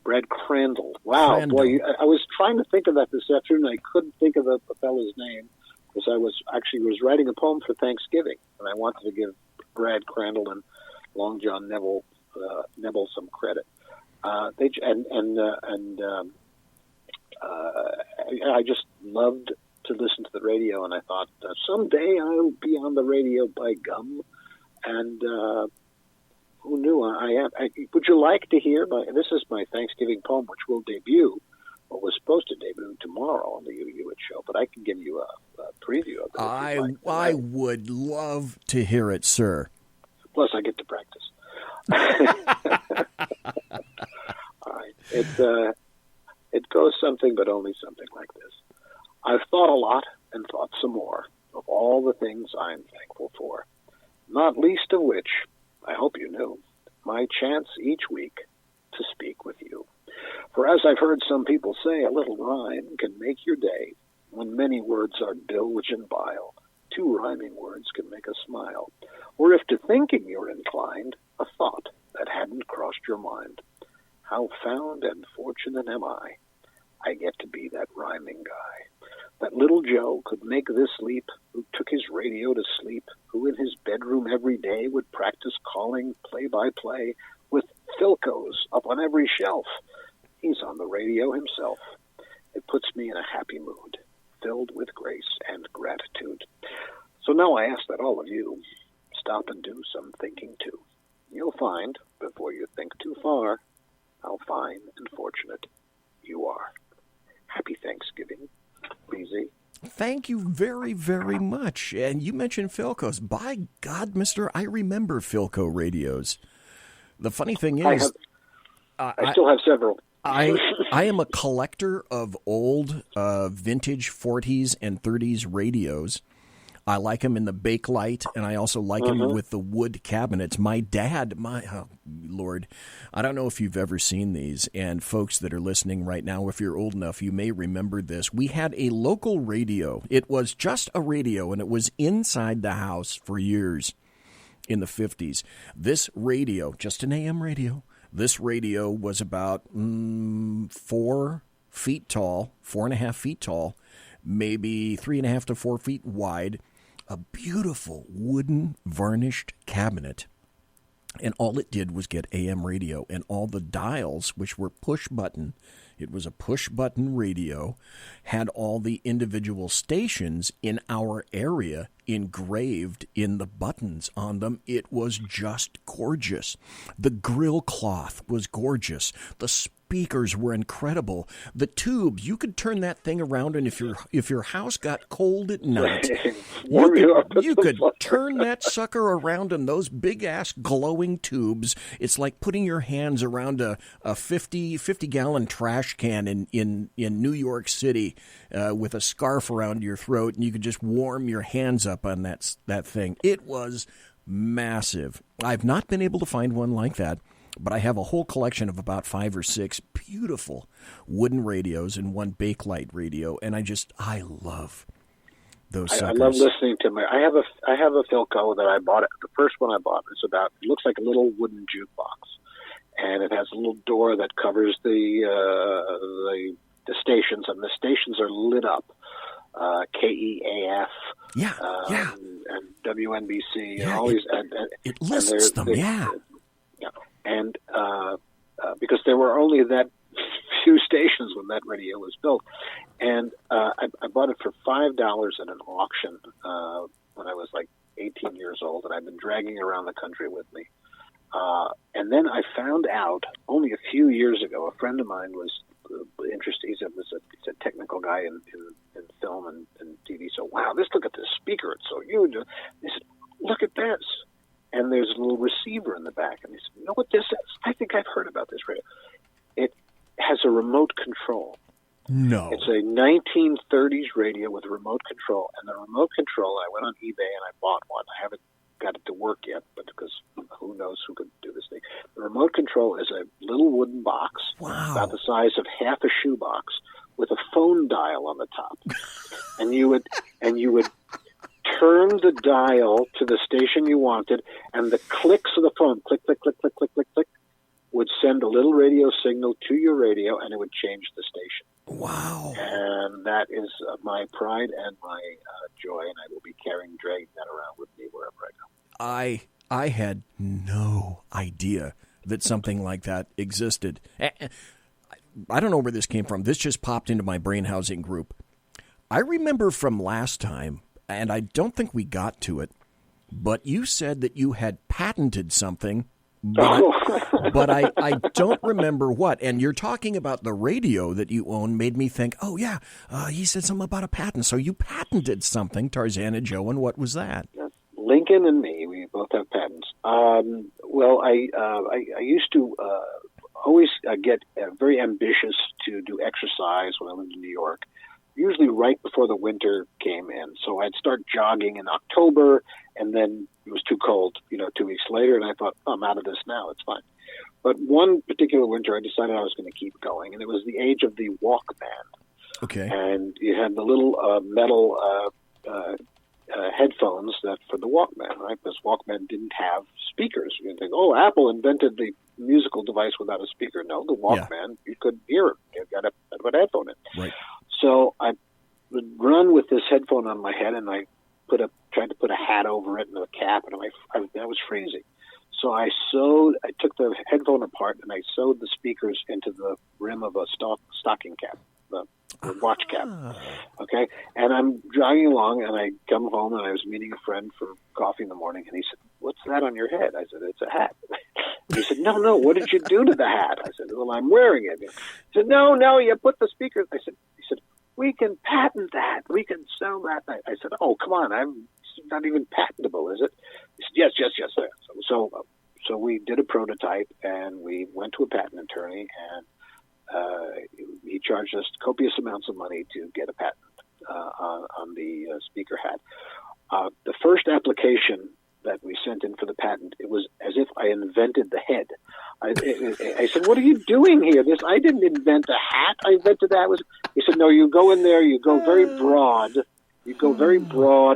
Brad Crandall. Wow, boy! I was trying to think of that this afternoon. I couldn't think of the fellow's name because I was writing a poem for Thanksgiving, and I wanted to give Brad Crandall and Long John Neville some credit. I just loved to listen to the radio, and I thought someday I'll be on the radio, by gum. And who knew? Would you like to hear this is my Thanksgiving poem, which will debut, or was supposed to debut tomorrow on the UUH show, but I can give you a preview of it. I would love to hear it, sir. Plus, I get to practice. All right. It goes something, but only something like this. I've thought a lot and thought some more of all the things I'm thankful for, not least of which, I hope you knew, my chance each week to speak with you. For as I've heard some people say, a little rhyme can make your day. When many words are bilge and bile, 2 rhyming words can make a smile. Or if to thinking you're inclined, a thought that hadn't crossed your mind. How found and fortunate am I get to be that rhyming guy. That little Joe could make this leap, who took his radio to sleep, who in his bedroom every day would practice calling play-by-play with Philcos up on every shelf. He's on the radio himself. It puts me in a happy mood, filled with grace and gratitude. So now I ask that all of you stop and do some thinking too. You'll find, before you think too far, how fine and fortunate you are. Happy Thanksgiving, BZ. Thank you very, very much. And you mentioned Philcos. By God, mister, I remember Philco radios. The funny thing is... I still have several. I am a collector of old vintage 40s and 30s radios. I like them in the Bakelite, and I also like them with the wood cabinets. My dad, Lord, I don't know if you've ever seen these, and folks that are listening right now, if you're old enough, you may remember this. We had a local radio. It was just a radio, and it was inside the house for years in the 50s. This radio, just an AM radio, this radio was about 4 feet tall, 4.5 feet tall, maybe 3.5 to 4 feet wide, a beautiful wooden varnished cabinet. And all it did was get AM radio, and all the dials, which were push button, it was a push button radio, had all the individual stations in our area engraved in the buttons on them. It was just gorgeous. The grill cloth was gorgeous. The speakers were incredible. The tubes, you could turn that thing around, and if your house got cold at night, you could turn that sucker around in those big-ass glowing tubes. It's like putting your hands around a 50-gallon trash can in New York City with a scarf around your throat, and you could just warm your hands up on that thing. It was massive. I've not been able to find one like that, but I have a whole collection of about 5 or 6 beautiful wooden radios and one Bakelite radio, and I love those suckers. I love listening to I have a Philco that I bought. The first one I bought is it looks like a little wooden jukebox, and it has a little door that covers the stations, and the stations are lit up. KEAF, and WNBC, and all these. And it lists them, And because there were only that few stations when that radio was built, and I bought it for $5 at an auction when I was like 18 years old, and I've been dragging it around the country with me. And then I found out only a few years ago, a friend of mine was interested. He's a technical guy in film and TV. So, wow, look at this speaker. It's so huge. He said, look at this. And there's a little receiver in the back. And he said, you know what this is? I think I've heard about this radio. It has a remote control. No. It's a 1930s radio with a remote control. And the remote control, I went on eBay and I bought one. I haven't got it to work yet, but because who knows who could do this thing. The remote control is a little wooden box about the size of half a shoebox with a phone dial on the top. and you would turn the dial to the station you wanted, and the clicks of the phone, click, click, click, click, click, click, click, would send a little radio signal to your radio, and it would change the station. Wow. And that is my pride and my joy, and I will be dragging that around with me wherever I go. I had no idea that something like that existed. I don't know where this came from. This just popped into my brain housing group. I remember from last time, and I don't think we got to it, but you said that you had patented something, but I don't remember what. And you're talking about the radio that you own made me think, oh, yeah, he said something about a patent. So you patented something, Tarzana Joe, and what was that? Lincoln and me, we both have patents. Well, I used to always get very ambitious to do exercise when I lived in New York. usually right before the winter came in. So I'd start jogging in October, and then it was too cold, 2 weeks later, and I thought, I'm out of this now. It's fine. But one particular winter, I decided I was going to keep going, and it was the age of the Walkman. Okay. And you had the little metal headphones that for the Walkman, right? Because Walkman didn't have speakers. You think, Apple invented the musical device without a speaker. No, the Walkman, you couldn't hear it. You got to put a headphone in. Right. So I would run with this headphone on my head, and I tried to put a hat over it and a cap, and I was freezing. So I took the headphone apart, and I sewed the speakers into the rim of a stocking cap, the watch cap. Okay? And I'm jogging along, and I come home, and I was meeting a friend for coffee in the morning, and he said, "What's that on your head?" I said, "It's a hat." He said, No, what did you do to the hat? I said, "Well, I'm wearing it." He said, No, you put the speakers. He said, "We can patent that. We can sell that." I said, "Oh, come on. It's not even patentable, is it?" He said, Yes. So we did a prototype, and we went to a patent attorney, and he charged us copious amounts of money to get a patent on the speaker hat. The first application that we sent in for the patent, it was as if I invented the head. I said, "What are you doing here? I didn't invent a hat. I invented that." He said, "No, you go in there, you go very broad.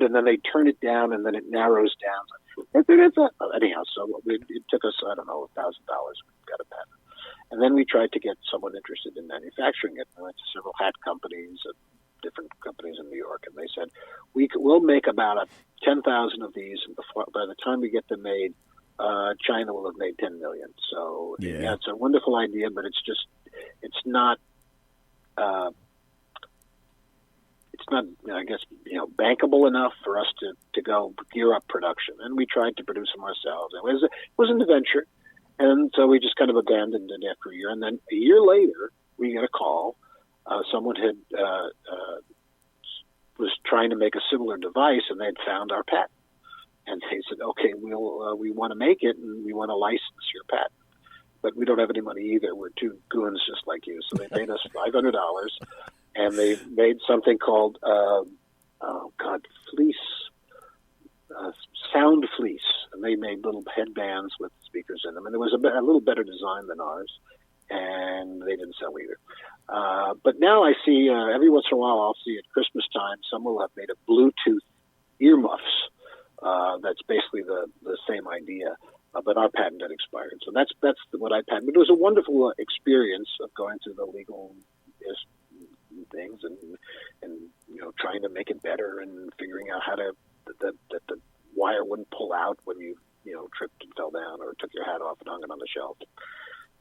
And then they turn it down, and then it narrows down." Anyhow, so it took us, $1,000. We got a patent. And then we tried to get someone interested in manufacturing it. I went to several hat companies, different companies in New York, and they said, we'll make about 10,000 of these, and by the time we get them made, China will have made 10 million. So yeah, it's a wonderful idea, but it's not, I guess, bankable enough for us to go gear up production. And we tried to produce them ourselves. It wasn't a venture. And so we just kind of abandoned it after a year. And then a year later, we get a call. Someone was trying to make a similar device, and they'd found our patent. And they said, "Okay, we want to make it, and we want to license your patent. But we don't have any money either. We're two goons just like you." So they paid us $500, and they made something called fleece. Sound fleece, and they made little headbands with speakers in them, and it was a little better design than ours, and they didn't sell either. But now I see, every once in a while, I'll see at Christmas time, someone will have made a Bluetooth earmuffs. That's basically the same idea, but our patent had expired. So that's what I patented. But it was a wonderful experience of going through the legal things and trying to make it better and figuring out how to that the wire wouldn't pull out when you tripped and fell down or took your hat off and hung it on the shelf. It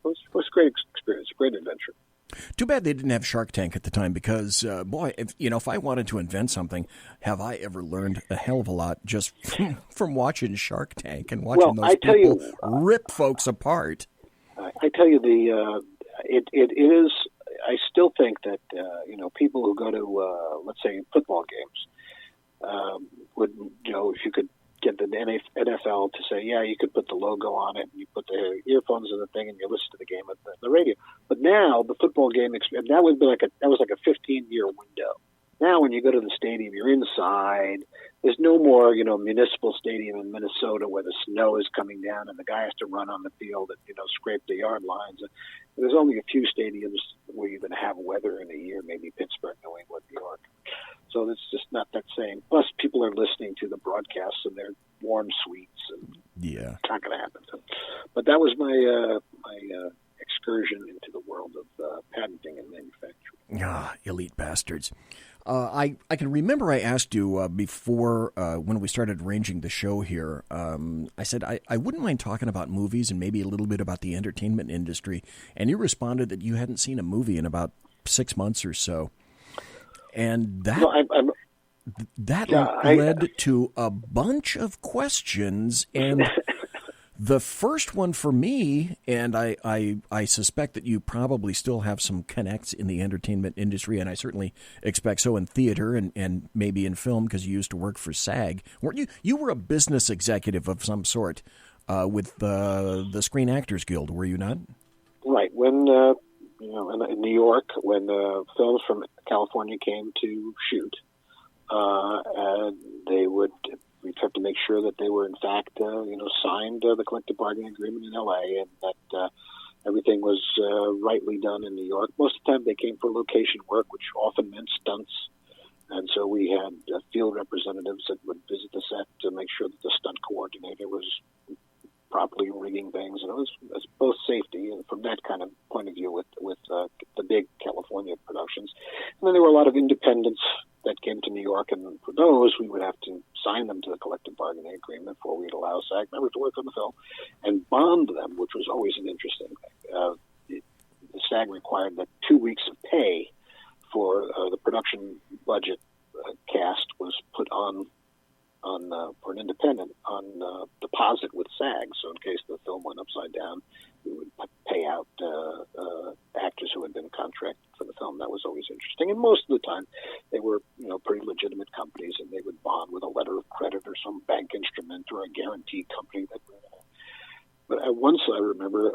was a great experience, a great adventure. Too bad they didn't have Shark Tank at the time, because if I wanted to invent something, have I ever learned a hell of a lot just from watching Shark Tank and watching those people rip folks apart. I tell you, it is. I still think that people who go to let's say football games would, if you could get the NFL to say, yeah, you could put the logo on it, and you put the earphones in the thing, and you listen to the game at the radio. But now the football game experience, that was like a 15-year window. Now when you go to the stadium, you're inside. There's no more, municipal stadium in Minnesota where the snow is coming down and the guy has to run on the field and, scrape the yard lines. There's only a few stadiums where you're going to have weather in a year, maybe Pittsburgh, New England, New York. So it's just not that same. Plus, people are listening to the broadcasts in their warm suites, and it's not going to happen. So, but that was my excursion into the world of patenting and manufacturing. Elite bastards. I can remember I asked you before when we started arranging the show here, I said I wouldn't mind talking about movies and maybe a little bit about the entertainment industry. And you responded that you hadn't seen a movie in about 6 months or so. And that led to a bunch of questions. And the first one for me, and I suspect that you probably still have some connects in the entertainment industry, and I certainly expect so in theater and maybe in film because you used to work for SAG. Weren't you? You were a business executive of some sort with the Screen Actors Guild, were you not? Right. When in New York, when films from California came to shoot, we'd have to make sure that they were in fact, signed the collective bargaining agreement in L.A. and that everything was rightly done in New York. Most of the time, they came for location work, which often meant stunts. And so we had field representatives that would visit the set to make sure that the stunt coordinator was properly rigging things. And it was both safety and from that kind of point of view with the big California productions. And then there were a lot of independents that came to New York, and for those, we would have to sign them to the collective bargaining agreement before we'd allow SAG members to work on the film and bond them, which was always an interesting thing. The SAG required that 2 weeks of pay for the production budget cast was put on for an independent on deposit with SAG. So in case the film went upside down, we would pay out actors who had been contracted for the film. That was always interesting. And most of the time, they were pretty legitimate companies, and they would bond with a letter of credit or some bank instrument or a guarantee company. But once I remember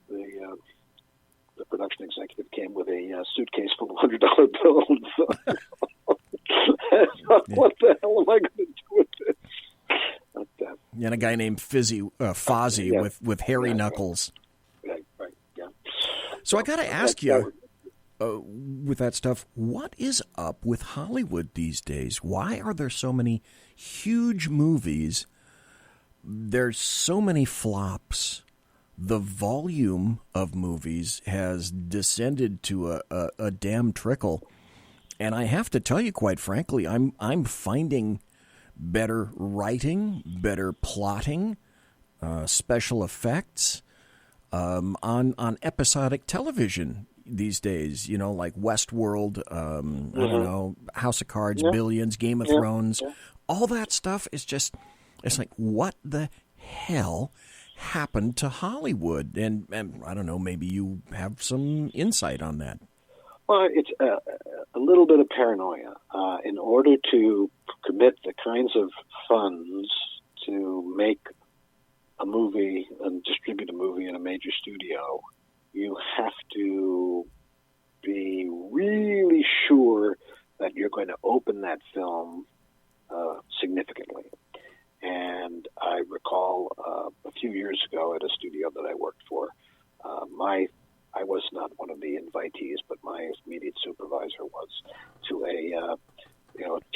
the production executive came with a suitcase full of $100 bills. What the hell am I going to do with this? And a guy named Fozzie with hairy knuckles. Right, yeah. So I got to ask you, with that stuff, what is up with Hollywood these days? Why are there so many huge movies? There's so many flops. The volume of movies has descended to a damn trickle. And I have to tell you, quite frankly, I'm finding better writing, better plotting, special effects on episodic television these days. Like Westworld, I don't know, House of Cards, Billions, Game of Thrones. All that stuff is just, it's like, what the hell happened to Hollywood? And I don't know, maybe you have some insight on that. Well, it's a little bit of paranoia. In order to commit the kinds of funds to make a movie and distribute a movie in a major studio, you have to be really sure that you're going to open that film significantly. And I recall a few years ago at a studio that I worked for, I was not one of the invitees, but my immediate supervisor was, to a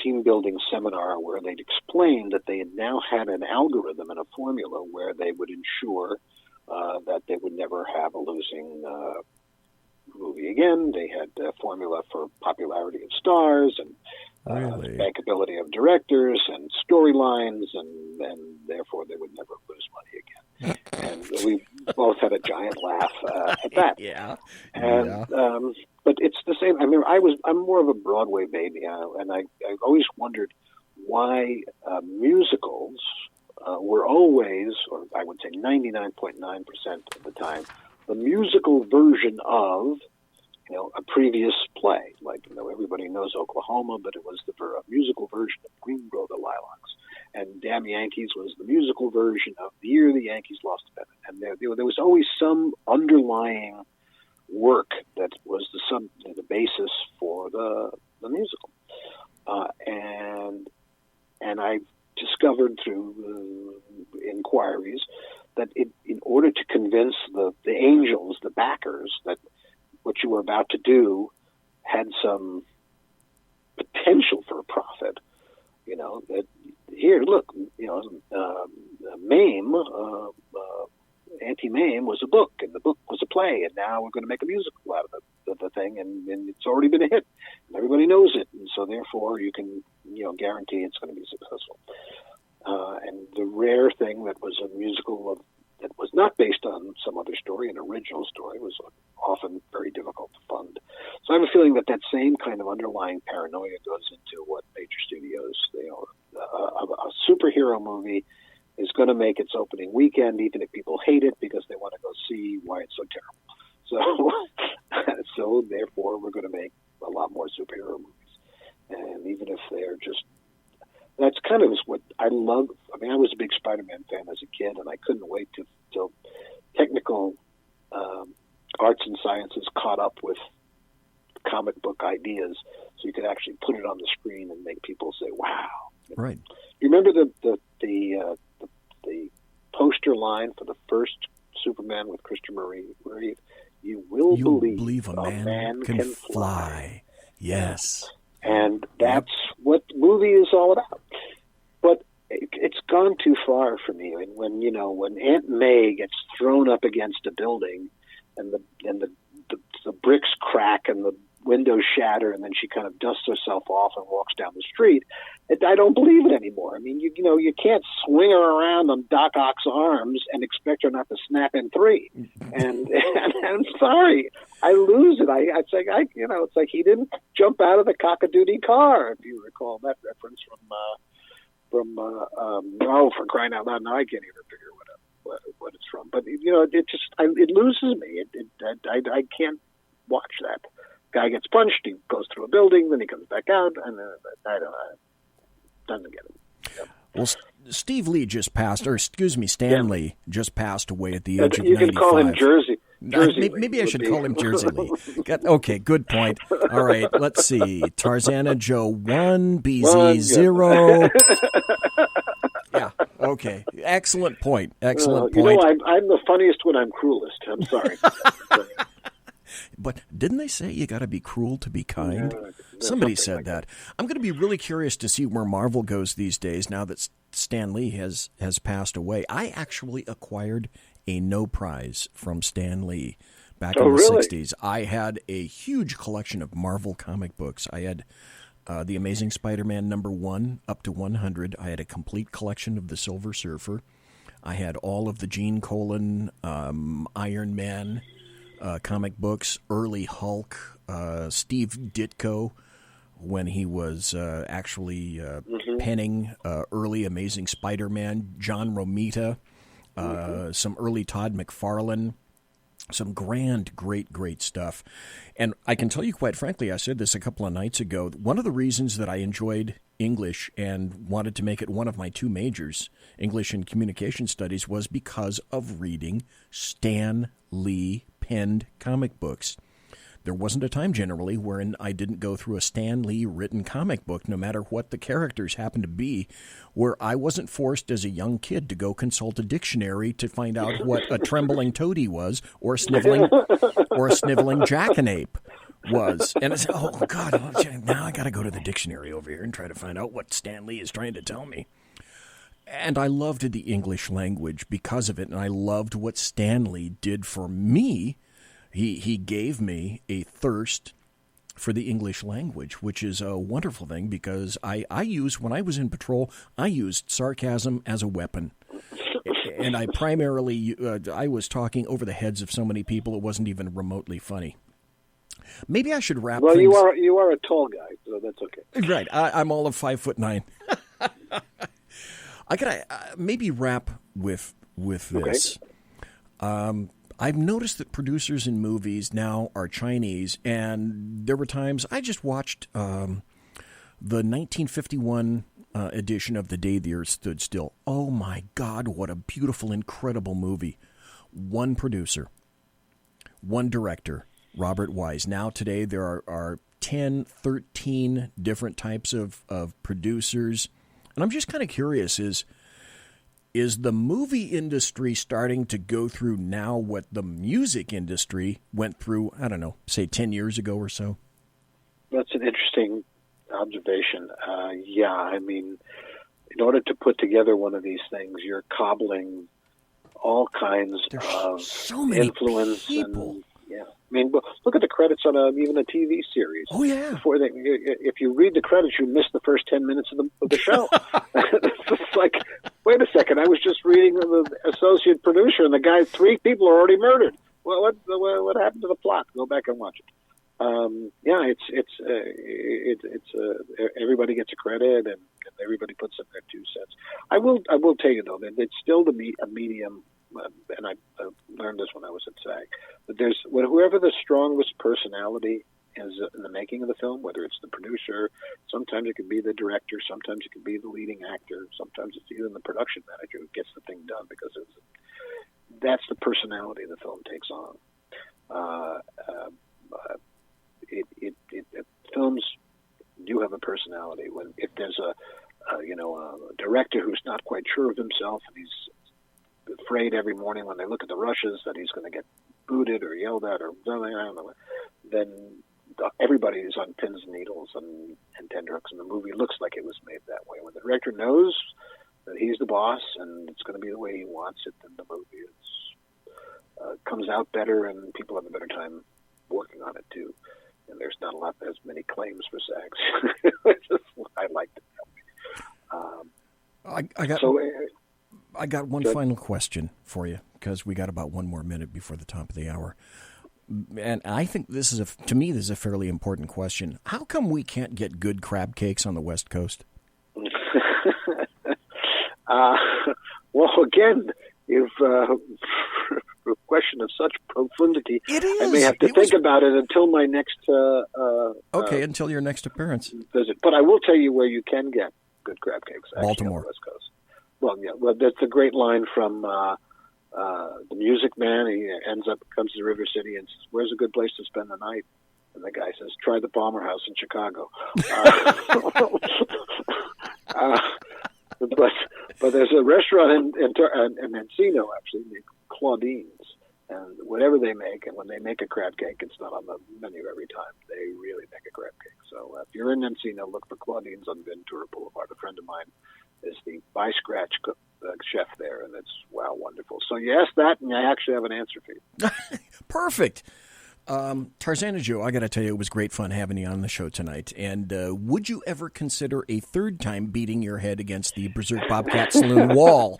team-building seminar where they'd explained that they had now had an algorithm and a formula where they would ensure that they would never have a losing movie again. They had a formula for popularity of stars and bankability of directors and storylines, and therefore they would never lose money again. And we both had a giant laugh at that. But it's the same. I mean, I'm more of a Broadway baby, and I always wondered why musicals were always, or I would say 99.9% of the time, the musical version of a previous play. Like, everybody knows Oklahoma, but it was the musical version of Green Grow the Lilacs. And Damn Yankees was the musical version of The Year the Yankees Lost to Bennett. And there was always some underlying work that was the basis for the musical. And I discovered through inquiries that in order to convince the angels, the backers, that what you were about to do had some potential for a profit, that here, look, MAME, Anti-MAME was a book, and the book was a play, and now we're going to make a musical out of the thing, and it's already been a hit, and everybody knows it, and so therefore you can, guarantee it's going to be successful. And the rare thing that was a musical that was not based on some other story, an original story, was often very difficult to fund. So I have a feeling that same kind of underlying paranoia goes into what major studios, a superhero movie is going to make its opening weekend, even if people hate it, because they want to go see why it's so terrible. So therefore, we're going to make a lot more superhero movies. And even if they're just, that's kind of what I love. I mean, I was a big Spider-Man fan as a kid, and I couldn't wait till technical arts and sciences caught up with comic book ideas, so you could actually put it on the screen and make people say, "Wow!" Right. You remember the poster line for the first Superman with Christopher Reeve? You will believe a man can fly. Yes. And that's what the movie is all about. But it's gone too far for me. And when Aunt May gets thrown up against a building, and the bricks crack and the windows shatter, and then she kind of dusts herself off and walks down the street, I don't believe it anymore. I mean, you can't swing her around on Doc Ock's arms and expect her not to snap in three. And I'm sorry, I lose it. It's like he didn't jump out of the cock-a-doodle car, if you recall that reference from for crying out loud. Now I can't even figure what it's from. But it loses me. I can't watch that. Guy gets punched, he goes through a building, then he comes back out, and I don't know. Doesn't get it. Yep. Well, Steve Lee just passed, or excuse me, Stan Lee just passed away at the age of 95. You can call him Jersey. Maybe I should call him Jersey Lee. Okay, good point. All right, let's see. Tarzana Joe 1, BZ 0. Yeah, okay. Excellent point. Excellent point. I'm the funniest when I'm cruelest. I'm sorry. But didn't they say you got to be cruel to be kind? Somebody said that. I'm going to be really curious to see where Marvel goes these days now that Stan Lee has passed away. I actually acquired a no prize from Stan Lee back in the 60s. I had a huge collection of Marvel comic books. I had The Amazing Spider-Man #1 up to 100. I had a complete collection of The Silver Surfer. I had all of the Gene Colan Iron Man comic books, early Hulk, Steve Ditko when he was actually penning early Amazing Spider-Man, John Romita, some early Todd McFarlane, some great stuff. And I can tell you quite frankly, I said this a couple of nights ago, one of the reasons that I enjoyed English and wanted to make it one of my 2 majors, English and Communication Studies, was because of reading Stan Lee penned comic books. There wasn't a time generally wherein I didn't go through a Stan Lee written comic book, no matter what the characters happened to be, where I wasn't forced as a young kid to go consult a dictionary to find out what a trembling toady was or a sniveling jackanape was. And I said, oh, God, now I got to go to the dictionary over here and try to find out what Stan Lee is trying to tell me. And I loved the English language because of it, and I loved what Stan Lee did for me. He gave me a thirst for the English language, which is a wonderful thing because when I was in patrol, I used sarcasm as a weapon. And I primarily, I was talking over the heads of so many people it wasn't even remotely funny. Maybe I should wrap things... Well, you are a tall guy, so that's okay. Right. I'm all of 5'9". I gotta maybe wrap with this. Okay. I've noticed that producers in movies now are Chinese, and there were times I just watched the 1951 edition of The Day the Earth Stood Still. Oh my God, what a beautiful, incredible movie. One producer, one director, Robert Wise. Now today there are 10, 13 different types of producers. And I'm just kind of curious, is the movie industry starting to go through now what the music industry went through, I don't know, say 10 years ago or so? That's an interesting observation. Yeah, I mean, in order to put together one of these things, you're cobbling all kinds of so many influence people. And yeah. I mean, look at the credits on even a TV series. Oh, yeah. If you read the credits, you miss the first 10 minutes of the show. It's like, wait a second, I was just reading the associate producer, and the guy, 3 people are already murdered. Well, what happened to the plot? Go back and watch it. Yeah, it's everybody gets a credit, and everybody puts in their 2 cents. I will tell you though that it's still a medium. And I learned this when I was at SAG, but whoever the strongest personality is in the making of the film, whether it's the producer, sometimes it could be the director, sometimes it could be the leading actor, sometimes it's even the production manager who gets the thing done because that's the personality the film takes on. personality. If there's a director who's not quite sure of himself and he's afraid every morning when they look at the rushes that he's going to get booted or yelled at or something, I don't know, then everybody is on pins and needles and tenterhooks, and the movie looks like it was made that way. When the director knows that he's the boss and it's going to be the way he wants it, then the movie comes out better, and people have a better time working on it too. And there's not as many claims for SAGs. I liked it that way. I got one final question for you, because we got about one more minute before the top of the hour. And I think this is a fairly important question. How come we can't get good crab cakes on the West Coast? Well, again, if a question of such profundity, I may have to think about it until my next until your next appearance visit. But I will tell you where you can get good crab cakes. Baltimore, on the West Coast. Well, that's a great line from the Music Man. He comes to River City and says, "Where's a good place to spend the night?" And the guy says, "Try the Palmer House in Chicago." But there's a restaurant in Encino, actually, named Claudine's. And whatever they make, and when they make a crab cake, it's not on the menu every time. They really make a crab cake. So if you're in Encino, look for Claudine's on Ventura Boulevard. A friend of mine is the by-scratch chef there, and it's, wonderful. So you asked that, and I actually have an answer for you. Perfect. Tarzana Joe, I got to tell you, it was great fun having you on the show tonight. And would you ever consider a third time beating your head against the Berserk Bobcat Saloon wall,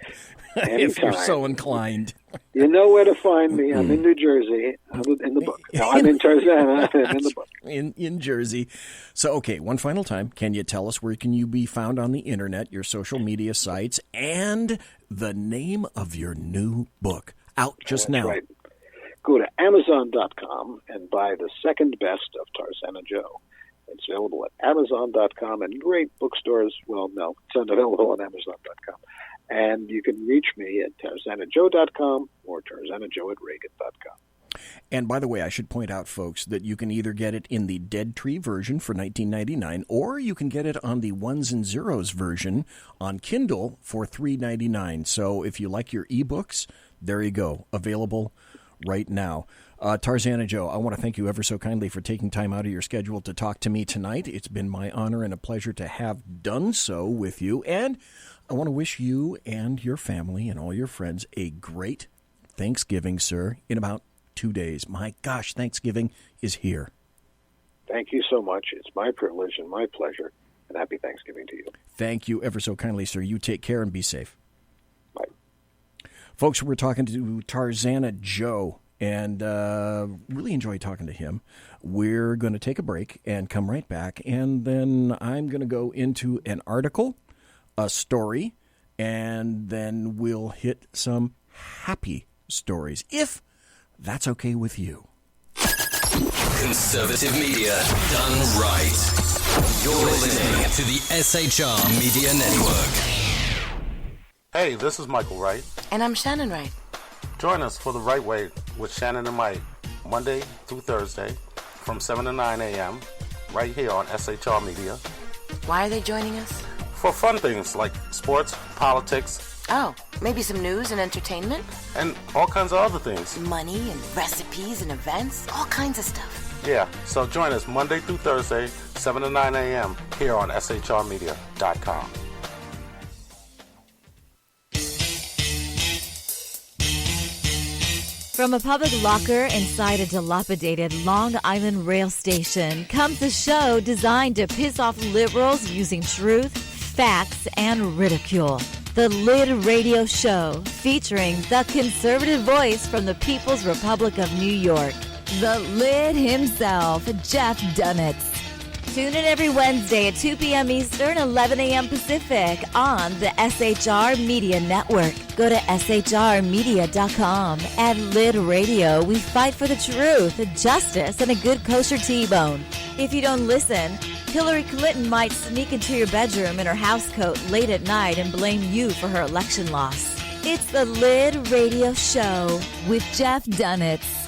if you're so inclined? You know where to find me. I'm in New Jersey. I'm in the book. No, I'm in Tarzana. I'm in the book. In Jersey. So, okay, one final time. Can you tell us where can you be found on the internet, your social media sites, and the name of your new book out just now? Right. Go to Amazon.com and buy the second best of Tarzana Joe. It's available at Amazon.com and great bookstores. Well, no, it's unavailable on Amazon.com. And you can reach me at TarzanaJoe.com or TarzanaJoe@Reagan.com. And by the way, I should point out, folks, that you can either get it in the Dead Tree version for $19.99, or you can get it on the Ones and Zeros version on Kindle for $3.99. So if you like your ebooks, there you go, available right now. Tarzana Joe, I want to thank you ever so kindly for taking time out of your schedule to talk to me tonight. It's been my honor and a pleasure to have done so with you. And I want to wish you and your family and all your friends a great Thanksgiving, sir, in about 2 days. My gosh, Thanksgiving is here. Thank you so much. It's my privilege and my pleasure. And happy Thanksgiving to you. Thank you ever so kindly, sir. You take care and be safe. Bye. Folks, we're talking to Tarzana Joe, and really enjoyed talking to him. We're going to take a break and come right back, and then I'm going to go into an article, a story, and then we'll hit some happy stories, if that's okay with you. Conservative media done right. You're listening to the SHR Media Network. Hey, this is Michael Wright. And I'm Shannon Wright. Join us for The Right Way with Shannon and Mike, Monday through Thursday from 7 to 9 a.m. right here on SHR Media. Why are they joining us? For fun things like sports, politics. Oh, maybe some news and entertainment? And all kinds of other things. Money and recipes and events, all kinds of stuff. Yeah, so join us Monday through Thursday, 7 to 9 a.m. here on SHRmedia.com. From a public locker inside a dilapidated Long Island rail station comes a show designed to piss off liberals using truth, facts, and ridicule. The Lid Radio Show, featuring the conservative voice from the People's Republic of New York, the Lid himself, Jeff Dunitz. Tune in every Wednesday at 2 p.m. Eastern, 11 a.m. Pacific on the SHR Media Network. Go to shrmedia.com. At Lid Radio, we fight for the truth, justice, and a good kosher T-bone. If you don't listen, Hillary Clinton might sneak into your bedroom in her housecoat late at night and blame you for her election loss. It's the Lid Radio Show with Jeff Dunitz.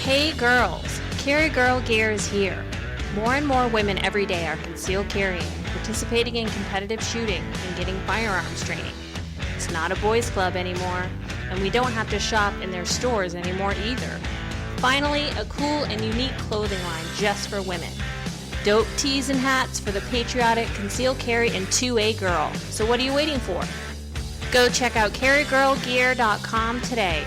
Hey girls, Carry Girl Gear is here. More and more women every day are concealed carrying, participating in competitive shooting, and getting firearms training. It's not a boys' club anymore, and we don't have to shop in their stores anymore either. Finally, a cool and unique clothing line just for women. Dope tees and hats for the patriotic concealed carry and 2A girl. So what are you waiting for? Go check out carrygirlgear.com today.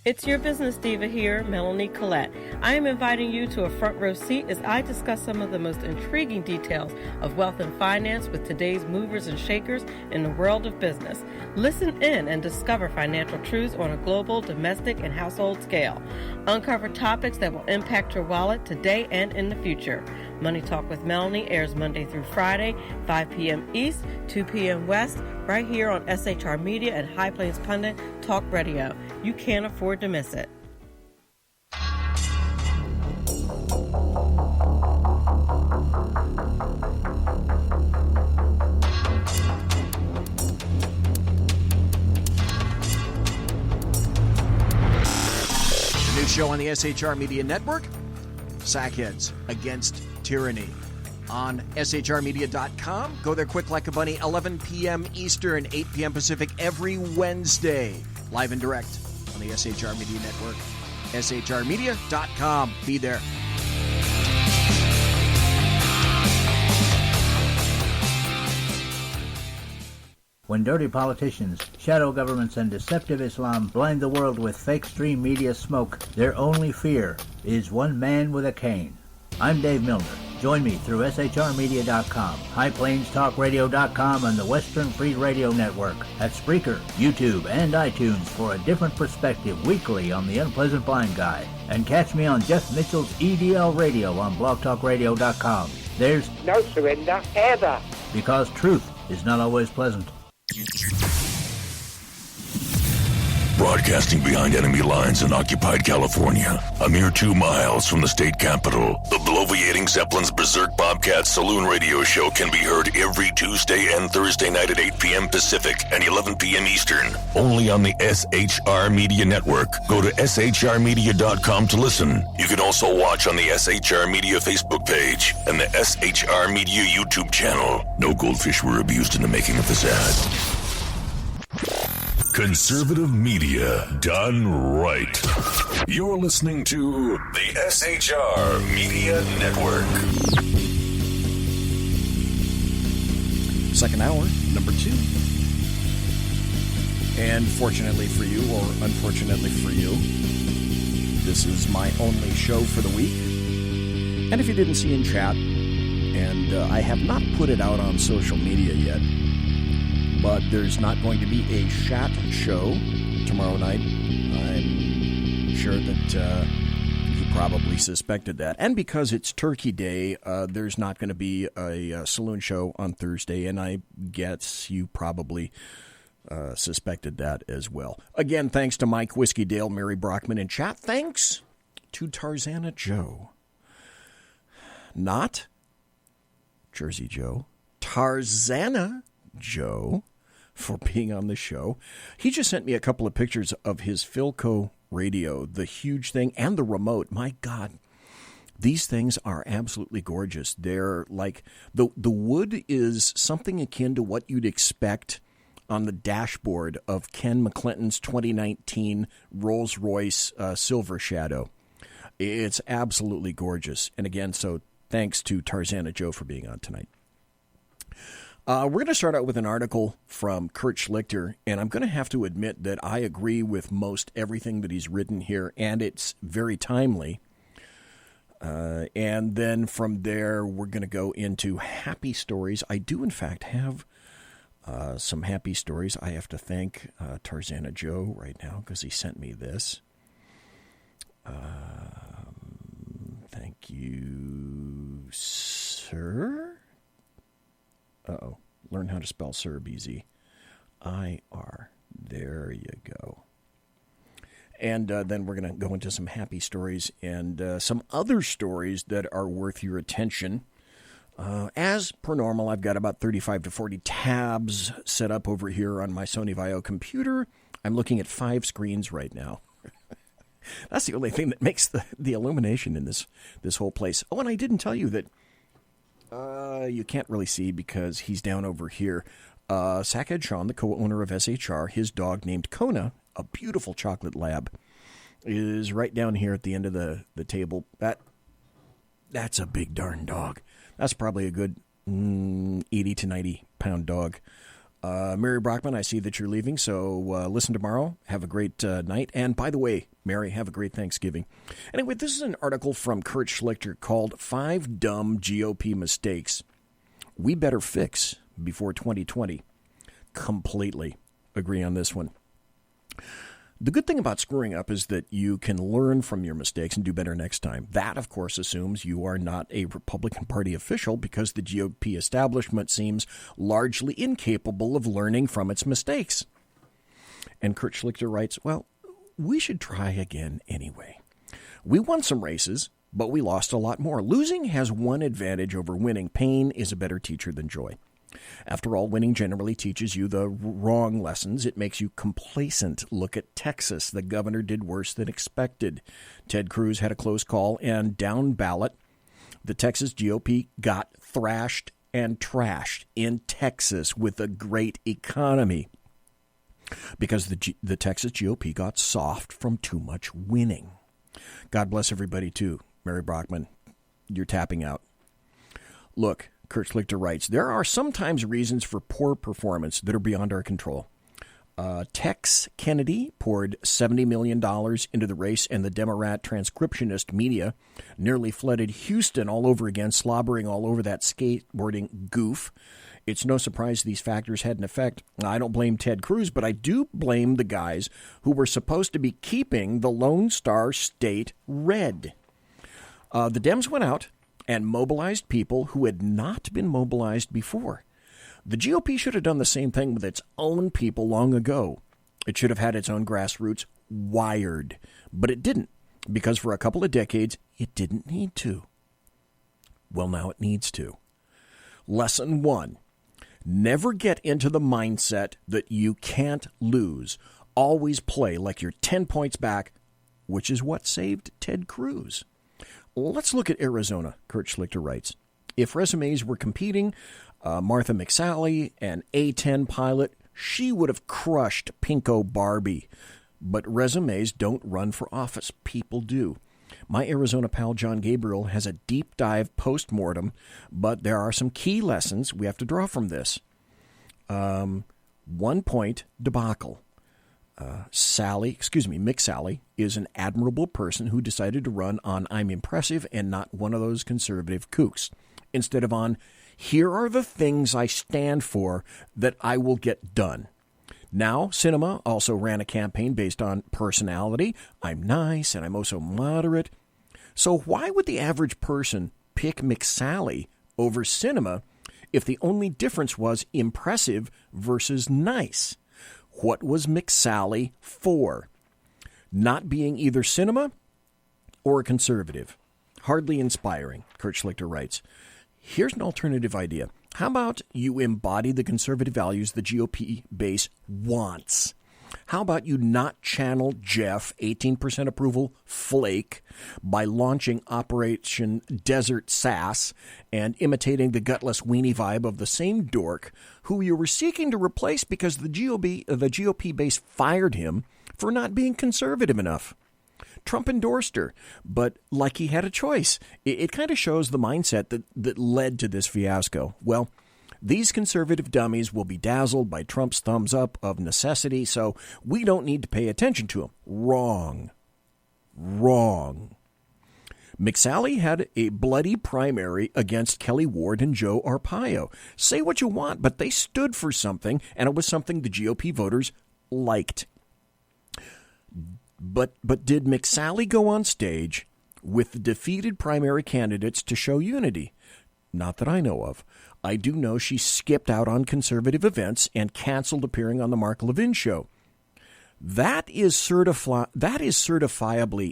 It's your business diva here, Melanie Collette. I am inviting you to a front row seat as I discuss some of the most intriguing details of wealth and finance with today's movers and shakers in the world of business. Listen in and discover financial truths on a global, domestic, and household scale. Uncover topics that will impact your wallet today and in the future. Money Talk with Melanie airs Monday through Friday, 5 p.m. East, 2 p.m. West, right here on SHR Media and High Plains Pundit Talk Radio. You can't afford to miss it. The new show on the SHR Media Network, Sackheads Against Tyranny. On shrmedia.com. Go there quick like a bunny, 11 p.m. Eastern, 8 p.m. Pacific every Wednesday. Live and direct on the SHR Media Network. shrmedia.com. Be there. When dirty politicians, shadow governments, and deceptive Islam blind the world with fake stream media smoke, their only fear is one man with a cane. I'm Dave Milner. Join me through SHRmedia.com, HighPlainsTalkRadio.com, and the Western Free Radio Network at Spreaker, YouTube, and iTunes for a different perspective weekly on the Unpleasant Blind Guy. And catch me on Jeff Mitchell's EDL Radio on BlogTalkRadio.com. There's no surrender ever. Because truth is not always pleasant. Broadcasting behind enemy lines in occupied California, a mere 2 miles from the state capitol, the bloviating Zeppelin's Berserk Bobcat Saloon radio show can be heard every Tuesday and Thursday night at 8 p.m. Pacific and 11 p.m. Eastern, only on the SHR Media Network. Go to shrmedia.com to listen. You can also watch on the SHR Media Facebook page and the SHR Media YouTube channel. No goldfish were abused in the making of this ad. Conservative media done right. You're listening to the SHR Media Network. Second hour, number 2. And fortunately for you, or unfortunately for you, this is my only show for the week. And if you didn't see in chat, and I have not put it out on social media yet, but there's not going to be a chat show tomorrow night. I'm sure that you probably suspected that. And because it's Turkey Day, there's not going to be a saloon show on Thursday, and I guess you probably suspected that as well. Again, thanks to Mike Whiskey Dale, Mary Brockman in chat. Thanks to Tarzana Joe. Not Jersey Joe. Tarzana Joe, for being on the show. He just sent me a couple of pictures of his Philco radio, the huge thing, and the remote. My God, these things are absolutely gorgeous. They're like, the wood is something akin to what you'd expect on the dashboard of Ken McClinton's 2019 Rolls-Royce Silver Shadow. It's absolutely gorgeous. And again, so thanks to Tarzana Joe for being on tonight. We're going to start out with an article from Kurt Schlichter, and I'm going to have to admit that I agree with most everything that he's written here, and it's very timely. And then from there, we're going to go into happy stories. I do, in fact, have some happy stories. I have to thank Tarzana Joe right now because he sent me this. Thank you, sir. Uh-oh. Learn how to spell sir, BZ. I-R. There you go. And then we're going to go into some happy stories and some other stories that are worth your attention. As per normal, I've got about 35 to 40 tabs set up over here on my Sony Vaio computer. I'm looking at 5 screens right now. That's the only thing that makes the illumination in this whole place. Oh, and I didn't tell you that you can't really see because he's down over here. Sackhead Sean, the co-owner of SHR, his dog named Kona, a beautiful chocolate lab, is right down here at the end of the table. That's a big darn dog. That's probably a good 80 to 90 pound dog. Mary Brockman, I see that you're leaving, so listen tomorrow. Have a great night. And by the way, Mary, have a great Thanksgiving. Anyway, this is an article from Kurt Schlichter called 5 Dumb GOP Mistakes We Better Fix Before 2020. Completely agree on this one. The good thing about screwing up is that you can learn from your mistakes and do better next time. That, of course, assumes you are not a Republican Party official because the GOP establishment seems largely incapable of learning from its mistakes. And Kurt Schlichter writes, well, we should try again anyway. We won some races, but we lost a lot more. Losing has one advantage over winning. Pain is a better teacher than joy. After all, winning generally teaches you the wrong lessons. It makes you complacent. Look at Texas. The governor did worse than expected. Ted Cruz had a close call, and down ballot, the Texas GOP got thrashed and trashed in Texas with a great economy because the Texas GOP got soft from too much winning. God bless everybody, too. Mary Brockman, you're tapping out. Look, Kurt Schlichter writes, there are sometimes reasons for poor performance that are beyond our control. Tex Kennedy poured $70 million into the race, and the Democrat transcriptionist media nearly flooded Houston all over again, slobbering all over that skateboarding goof. It's no surprise these factors had an effect. I don't blame Ted Cruz, but I do blame the guys who were supposed to be keeping the Lone Star State red. The Dems went out and mobilized people who had not been mobilized before. The GOP should have done the same thing with its own people long ago. It should have had its own grassroots wired, but it didn't, because for a couple of decades, it didn't need to. Well, now it needs to. Lesson 1, never get into the mindset that you can't lose. Always play like you're 10 points back, which is what saved Ted Cruz. Let's look at Arizona, Kurt Schlichter writes. If resumes were competing, Martha McSally, an A-10 pilot, she would have crushed Pinko Barbie. But resumes don't run for office. People do. My Arizona pal John Gabriel has a deep dive post-mortem, but there are some key lessons we have to draw from this. 1 point debacle. Mick Sally is an admirable person who decided to run on I'm impressive and not one of those conservative kooks, instead of on here are the things I stand for that I will get done. Now, Sinema also ran a campaign based on personality. I'm nice and I'm also moderate. So why would the average person pick McSally over Sinema if the only difference was impressive versus nice? What was McSally for? Not being either Sinema or a conservative. Hardly inspiring, Kurt Schlichter writes. Here's an alternative idea. How about you embody the conservative values the GOP base wants? How about you not channel Jeff, 18% approval Flake, by launching Operation Desert Sass and imitating the gutless weenie vibe of the same dork who you were seeking to replace because the GOP base fired him for not being conservative enough. Trump endorsed her, but like he had a choice. It kind of shows the mindset that led to this fiasco. Well, these conservative dummies will be dazzled by Trump's thumbs up of necessity, so we don't need to pay attention to him. Wrong. McSally had a bloody primary against Kelly Ward and Joe Arpaio. Say what you want, but they stood for something, and it was something the GOP voters liked. But did McSally go on stage with the defeated primary candidates to show unity? Not that I know of. I do know she skipped out on conservative events and canceled appearing on the Mark Levin show. That is certifiably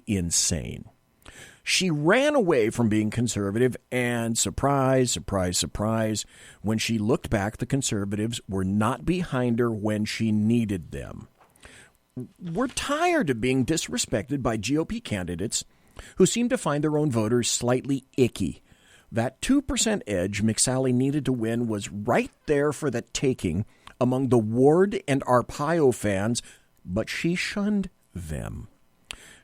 insane. She ran away from being conservative, and surprise, surprise, surprise, when she looked back, the conservatives were not behind her when she needed them. We're tired of being disrespected by GOP candidates who seem to find their own voters slightly icky. That 2% edge McSally needed to win was right there for the taking among the Ward and Arpaio fans, but she shunned them.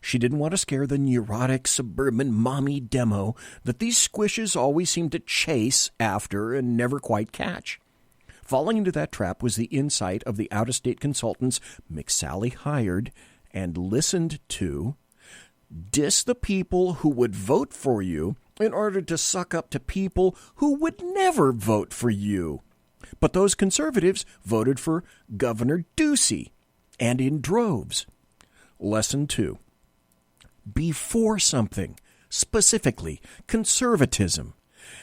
She didn't want to scare the neurotic suburban mommy demo that these squishes always seem to chase after and never quite catch. Falling into that trap was the insight of the out-of-state consultants McSally hired and listened to. Diss the people who would vote for you in order to suck up to people who would never vote for you. But those conservatives voted for Governor Ducey, and in droves. Lesson 2. Before something, specifically conservatism.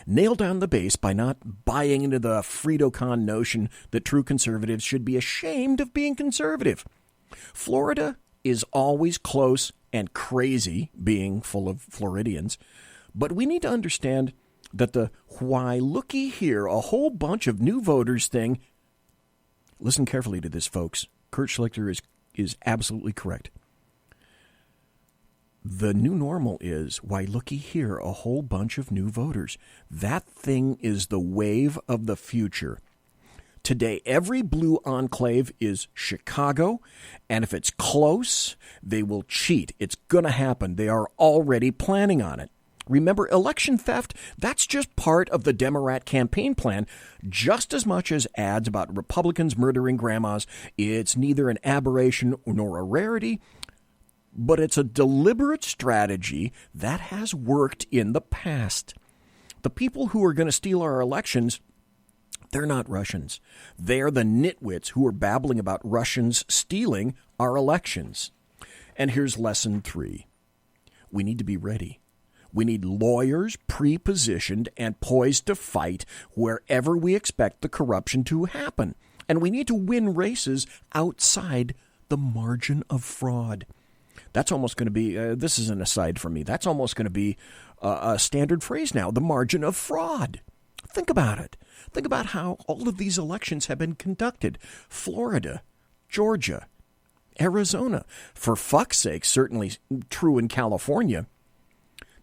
Nail down the base by not buying into the Frito-Con notion that true conservatives should be ashamed of being conservative. Florida is always close and crazy, being full of Floridians, but we need to understand that the why looky here, a whole bunch of new voters thing. Listen carefully to this, folks. Kurt Schlichter is absolutely correct. The new normal is, why looky here, a whole bunch of new voters. That thing is the wave of the future. Today, every blue enclave is Chicago, and if it's close, they will cheat. It's going to happen. They are already planning on it. Remember, election theft, that's just part of the Democrat campaign plan, just as much as ads about Republicans murdering grandmas. It's neither an aberration nor a rarity, but it's a deliberate strategy that has worked in the past. The people who are going to steal our elections, they're not Russians. They're the nitwits who are babbling about Russians stealing our elections. And here's lesson 3. We need to be ready. We need lawyers pre-positioned and poised to fight wherever we expect the corruption to happen. And we need to win races outside the margin of fraud. That's almost going to be, this is an aside from me, that's almost going to be a standard phrase now, the margin of fraud. Think about it. Think about how all of these elections have been conducted. Florida, Georgia, Arizona. For fuck's sake, certainly true in California.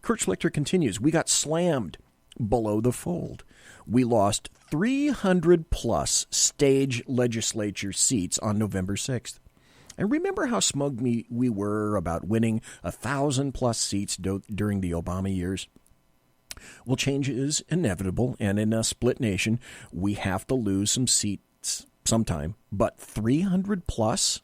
Kurt Schlichter continues, we got slammed below the fold. We lost 300-plus stage legislature seats on November 6th. And remember how smug we were about winning 1,000-plus seats during the Obama years? Well, change is inevitable, and in a split nation, we have to lose some seats sometime. But 300-plus?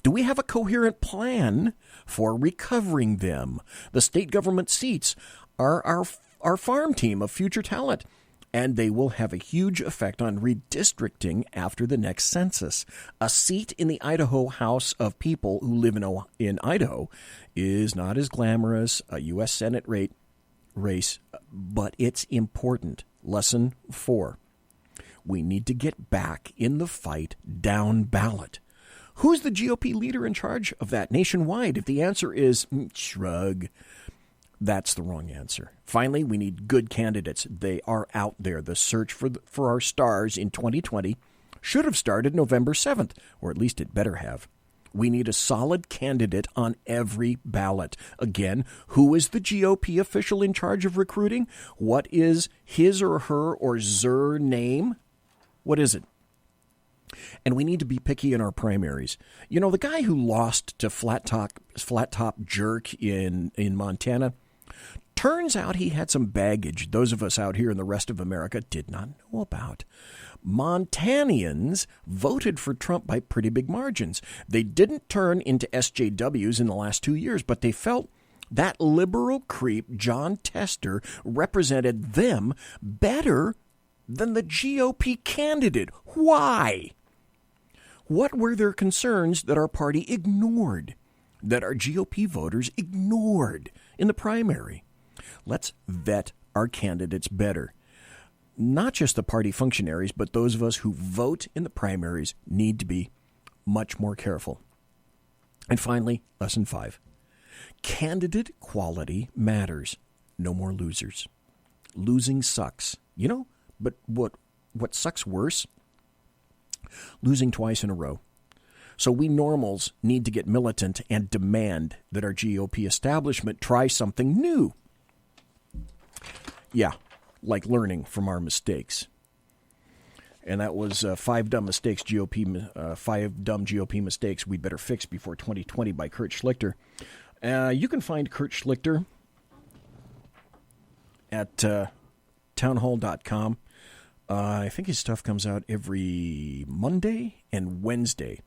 Do we have a coherent plan for recovering them? The state government seats are our farm team of future talent, and they will have a huge effect on redistricting after the next census. A seat in the Idaho House of People who live in Idaho is not as glamorous a U.S. Senate race, but it's important. Lesson 4. We need to get back in the fight down ballot. Who's the GOP leader in charge of that nationwide? If the answer is shrug, that's the wrong answer. Finally, we need good candidates. They are out there. The search for our stars in 2020 should have started November 7th, or at least it better have. We need a solid candidate on every ballot. Again, who is the GOP official in charge of recruiting? What is his or her or their name? What is it? And we need to be picky in our primaries. You know, the guy who lost to Flat Top Jerk in Montana, turns out he had some baggage those of us out here in the rest of America did not know about. Montanians voted for Trump by pretty big margins. They didn't turn into SJWs in the last 2 years, but they felt that liberal creep, John Tester, represented them better than the GOP candidate. Why? What were their concerns that our party ignored, that our GOP voters ignored in the primary? Let's vet our candidates better. Not just the party functionaries, but those of us who vote in the primaries need to be much more careful. And finally, lesson 5. Candidate quality matters. No more losers. Losing sucks. You know, but what sucks worse? Losing twice in a row. So we normals need to get militant and demand that our GOP establishment try something new. Yeah, like learning from our mistakes. And that was five dumb GOP mistakes we better fix before 2020 by Kurt Schlichter. You can find Kurt Schlichter at townhall.com. I think his stuff comes out every Monday and Wednesday,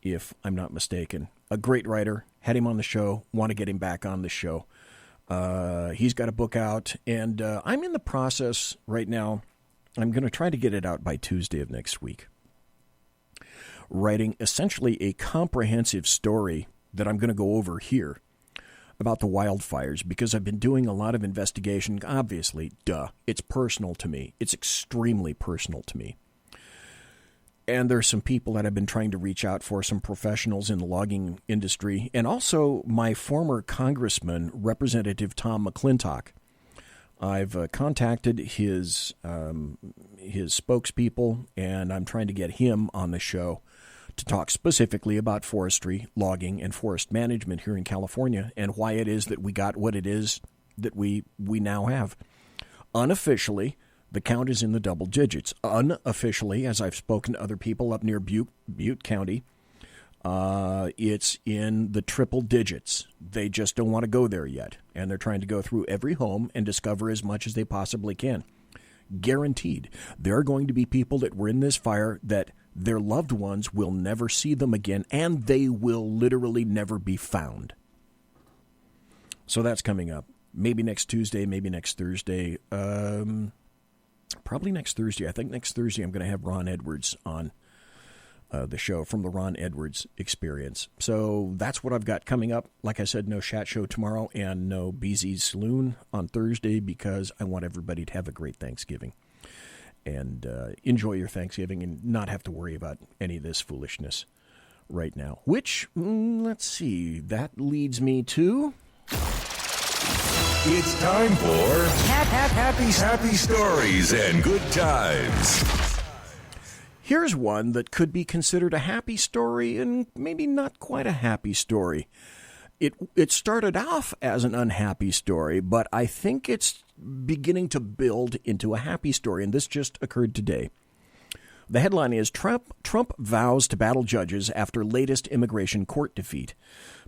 if I'm not mistaken. A great writer. Had him on the show. Want to get him back on the show. He's got a book out, and I'm in the process right now. I'm going to try to get it out by Tuesday of next week. Writing essentially a comprehensive story that I'm going to go over here about the wildfires, because I've been doing a lot of investigation. Obviously, it's personal to me. It's extremely personal to me. And there's some people that I've been trying to reach out for, some professionals in the logging industry, and also my former congressman, Representative Tom McClintock. I've contacted his spokespeople, and I'm trying to get him on the show to talk specifically about forestry, logging, and forest management here in California, and why it is that we got what it is that we now have. Unofficially, the count is in the double digits. Unofficially, as I've spoken to other people up near Butte County, it's in the triple digits. They just don't want to go there yet, and they're trying to go through every home and discover as much as they possibly can. Guaranteed, there are going to be people that were in this fire that their loved ones will never see them again, and they will literally never be found. So that's coming up. Maybe next Tuesday, maybe next Thursday. Probably next Thursday. I think next Thursday I'm going to have Ron Edwards on the show from the Ron Edwards Experience. So that's what I've got coming up. Like I said, no Chat Show tomorrow and no BZ's Saloon on Thursday, because I want everybody to have a great Thanksgiving and enjoy your Thanksgiving and not have to worry about any of this foolishness right now. Which, let's see, that leads me to... It's time for happy stories and good times. Here's one that could be considered a happy story and maybe not quite a happy story. It started off as an unhappy story, but I think it's beginning to build into a happy story, and this just occurred today. The headline is Trump vows to battle judges after latest immigration court defeat.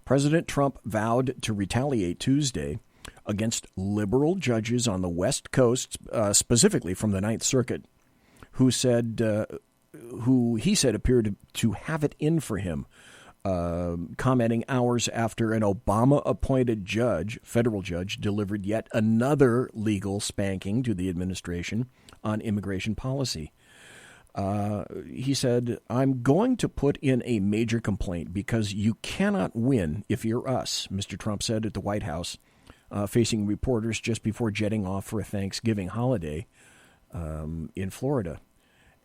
President Trump vowed to retaliate Tuesday against liberal judges on the West Coast, specifically from the Ninth Circuit, who he said appeared to have it in for him, commenting hours after an Obama-appointed federal judge, delivered yet another legal spanking to the administration on immigration policy. He said, "I'm going to put in a major complaint because you cannot win if you're us," Mr. Trump said at the White House, facing reporters just before jetting off for a Thanksgiving holiday in Florida.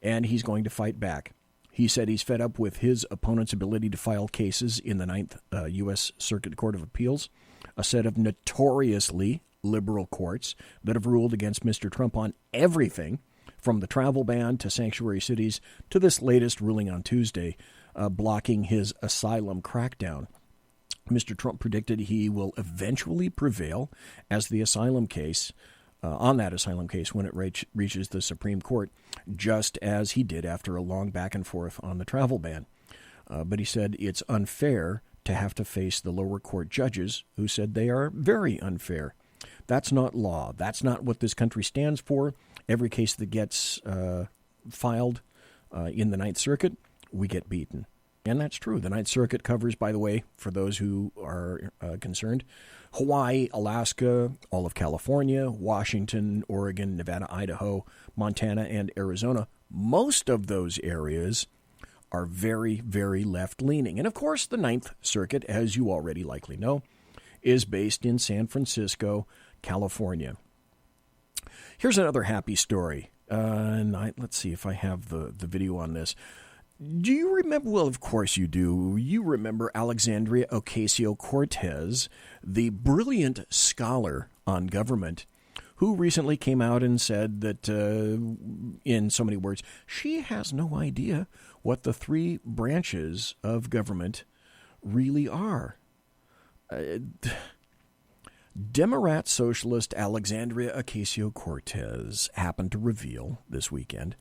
And he's going to fight back. He said he's fed up with his opponent's ability to file cases in the Ninth U.S. Circuit Court of Appeals, a set of notoriously liberal courts that have ruled against Mr. Trump on everything, from the travel ban to sanctuary cities to this latest ruling on Tuesday, blocking his asylum crackdown. Mr. Trump predicted he will eventually prevail on that asylum case when it reaches the Supreme Court, just as he did after a long back and forth on the travel ban. But he said it's unfair to have to face the lower court judges who said they are very unfair. That's not law. That's not what this country stands for. Every case that gets filed in the Ninth Circuit, we get beaten. And that's true. The Ninth Circuit covers, by the way, for those who are concerned, Hawaii, Alaska, all of California, Washington, Oregon, Nevada, Idaho, Montana, and Arizona. Most of those areas are very, very left-leaning. And, of course, the Ninth Circuit, as you already likely know, is based in San Francisco, California. Here's another happy story. Let's see if I have the video on this. Do you remember? Well, of course you do. You remember Alexandria Ocasio-Cortez, the brilliant scholar on government who recently came out and said that, in so many words, she has no idea what the three branches of government really are. Democrat socialist Alexandria Ocasio-Cortez happened to reveal this weekend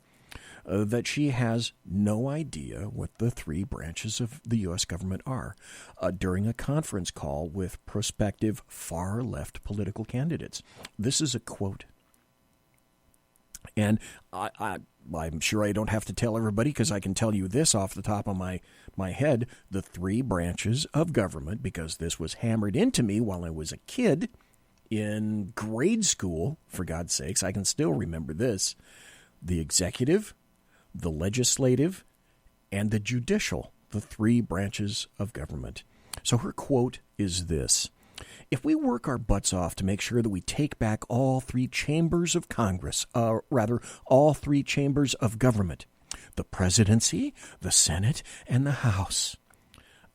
that she has no idea what the three branches of the U.S. government are during a conference call with prospective far-left political candidates. This is a quote. And I'm sure I don't have to tell everybody, because I can tell you this off the top of my head, the three branches of government, because this was hammered into me while I was a kid in grade school, for God's sakes. I can still remember this. The executive, the legislative, and the judicial, the three branches of government. So her quote is this: if we work our butts off to make sure that we take back all three chambers of Congress, all three chambers of government, the presidency, the Senate, and the House,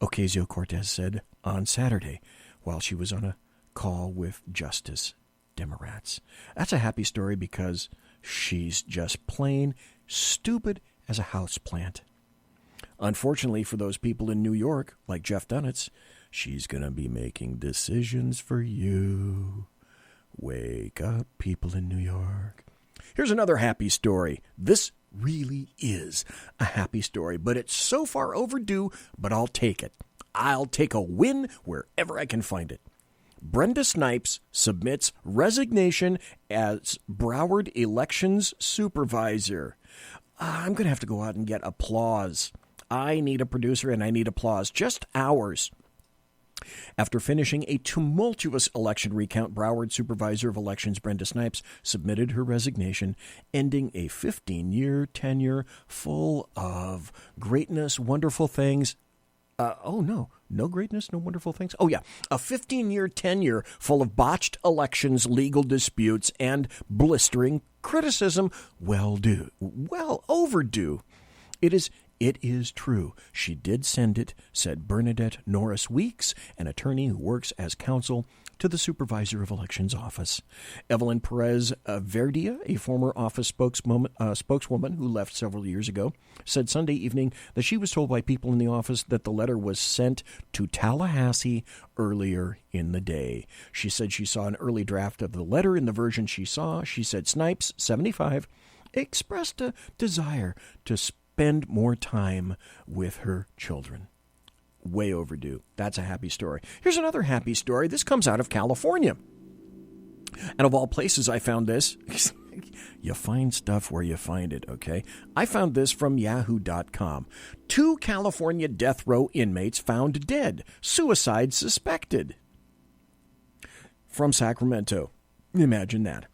Ocasio-Cortez said on Saturday while she was on a call with Justice Democrats. That's a happy story because she's just plain stupid as a houseplant. Unfortunately for those people in New York, like Jeff Dunitz, she's going to be making decisions for you. Wake up, people in New York. Here's another happy story. This really is a happy story, but it's so far overdue, but I'll take it. I'll take a win wherever I can find it. Brenda Snipes submits resignation as Broward elections supervisor. I'm going to have to go out and get applause. I need a producer and I need applause. Just ours. After finishing a tumultuous election recount, Broward Supervisor of Elections Brenda Snipes submitted her resignation, ending a 15-year tenure full of greatness, wonderful things. No greatness, no wonderful things. Oh, yeah, a 15-year tenure full of botched elections, legal disputes, and blistering criticism. Well overdue. It is true. She did send it, said Bernadette Norris Weeks, an attorney who works as counsel to the Supervisor of Elections office. Evelyn Perez Verdia, a former office spokeswoman who left several years ago, said Sunday evening that she was told by people in the office that the letter was sent to Tallahassee earlier in the day. She said she saw an early draft of the letter. In the version she saw, she said Snipes, 75, expressed a desire to spend more time with her children. Way overdue. That's a happy story. Here's another happy story. This comes out of California. And of all places, I found this. You find stuff where you find it, okay? I found this from yahoo.com. 2 California death row inmates found dead. Suicide suspected. From Sacramento. Imagine that.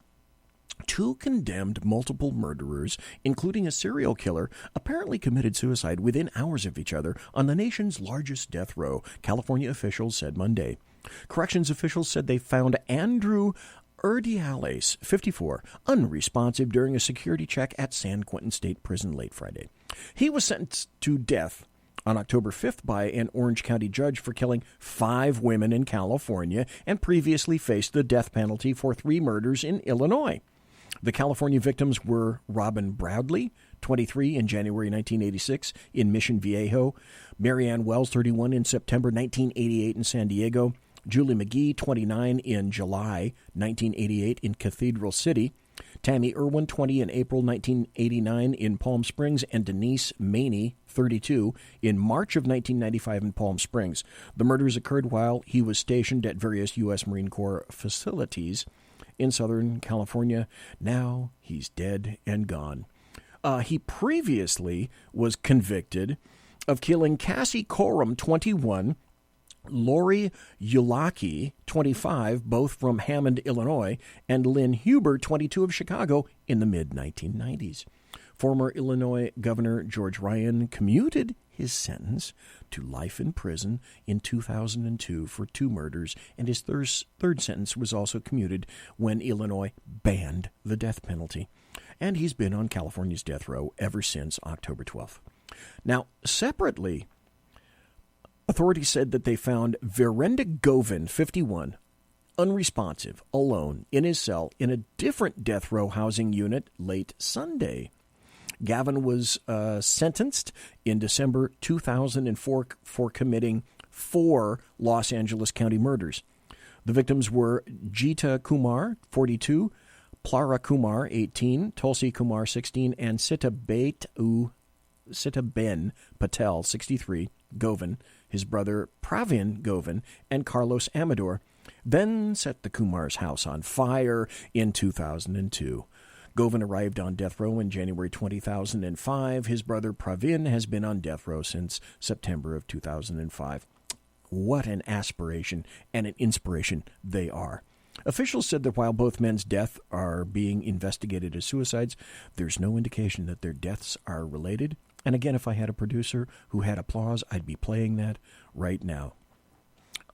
2 condemned multiple murderers, including a serial killer, apparently committed suicide within hours of each other on the nation's largest death row, California officials said Monday. Corrections officials said they found Andrew Urdiales, 54, unresponsive during a security check at San Quentin State Prison late Friday. He was sentenced to death on October 5th by an Orange County judge for killing 5 women in California and previously faced the death penalty for 3 murders in Illinois. The California victims were Robin Broadley, 23, in January 1986 in Mission Viejo, Marianne Wells, 31, in September 1988 in San Diego, Julie McGee, 29, in July 1988 in Cathedral City, Tammy Irwin, 20, in April 1989 in Palm Springs, and Denise Maney, 32, in March of 1995 in Palm Springs. The murders occurred while he was stationed at various U.S. Marine Corps facilities in Southern California. Now he's dead and gone. He previously was convicted of killing Cassie Coram, 21, Lori Ulaki, 25, both from Hammond, Illinois, and Lynn Huber, 22, of Chicago, in the mid-1990s. Former Illinois Governor George Ryan commuted his sentence to life in prison in 2002 for 2 murders, and his third sentence was also commuted when Illinois banned the death penalty. And he's been on California's death row ever since October 12th. Now, separately, authorities said that they found Verenda Govin, 51, unresponsive, alone, in his cell in a different death row housing unit late Sunday. Gavin was sentenced in December 2004 for committing 4 Los Angeles County murders. The victims were Jita Kumar, 42, Plara Kumar, 18, Tulsi Kumar, 16, and Sitaben Patel, 63, Govind, his brother Pravin Govind, and Carlos Amador, then set the Kumar's house on fire in 2002. Govind arrived on death row in January 2005. His brother Pravin has been on death row since September of 2005. What an aspiration and an inspiration they are. Officials said that while both men's deaths are being investigated as suicides, there's no indication that their deaths are related. And again, if I had a producer who had applause, I'd be playing that right now.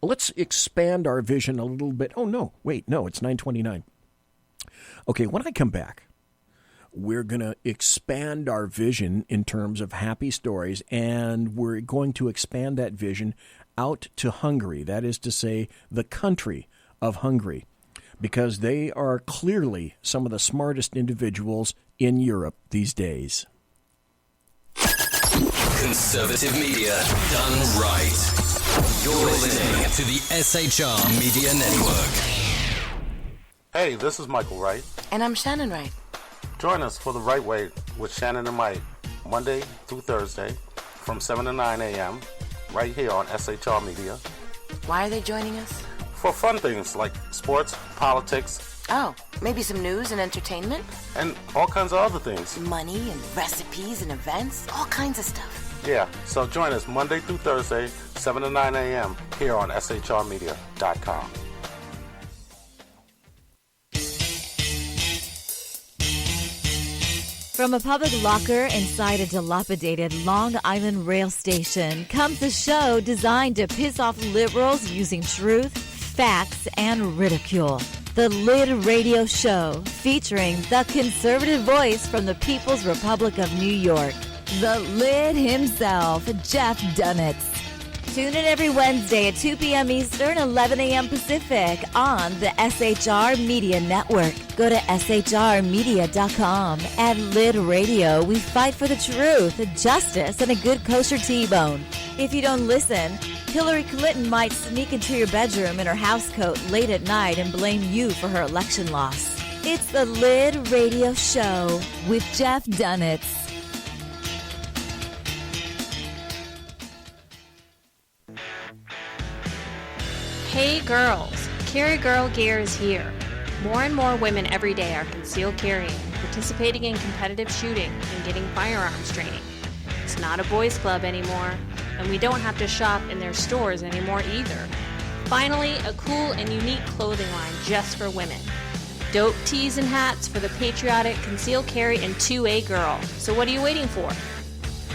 Let's expand our vision a little bit. Oh, no, wait, no, it's 9:29. Okay, when I come back, we're going to expand our vision in terms of happy stories, and we're going to expand that vision out to Hungary, that is to say, the country of Hungary, because they are clearly some of the smartest individuals in Europe these days. Conservative media done right. You're listening to the SHR Media Network. Hey, this is Michael Wright. And I'm Shannon Wright. Join us for The Right Way with Shannon and Mike, Monday through Thursday from 7 to 9 a.m. right here on SHR Media. Why are they joining us? For fun things like sports, politics. Oh, maybe some news and entertainment? And all kinds of other things. Money and recipes and events, all kinds of stuff. Yeah, so join us Monday through Thursday, 7 to 9 a.m. here on SHRmedia.com. From a public locker inside a dilapidated Long Island rail station comes a show designed to piss off liberals using truth, facts, and ridicule. The Lid Radio Show, featuring the conservative voice from the People's Republic of New York, the Lid himself, Jeff Dunitz. Tune in every Wednesday at 2 p.m. Eastern, 11 a.m. Pacific on the SHR Media Network. Go to shrmedia.com. At Lid Radio, we fight for the truth, justice, and a good kosher T-bone. If you don't listen, Hillary Clinton might sneak into your bedroom in her housecoat late at night and blame you for her election loss. It's the Lid Radio Show with Jeff Dunitz. Hey girls, Carry Girl Gear is here. More and more women every day are concealed carrying, participating in competitive shooting, and getting firearms training. It's not a boys' club anymore, and we don't have to shop in their stores anymore either. Finally, a cool and unique clothing line just for women. Dope tees and hats for the patriotic, concealed carry, and 2A girl. So what are you waiting for?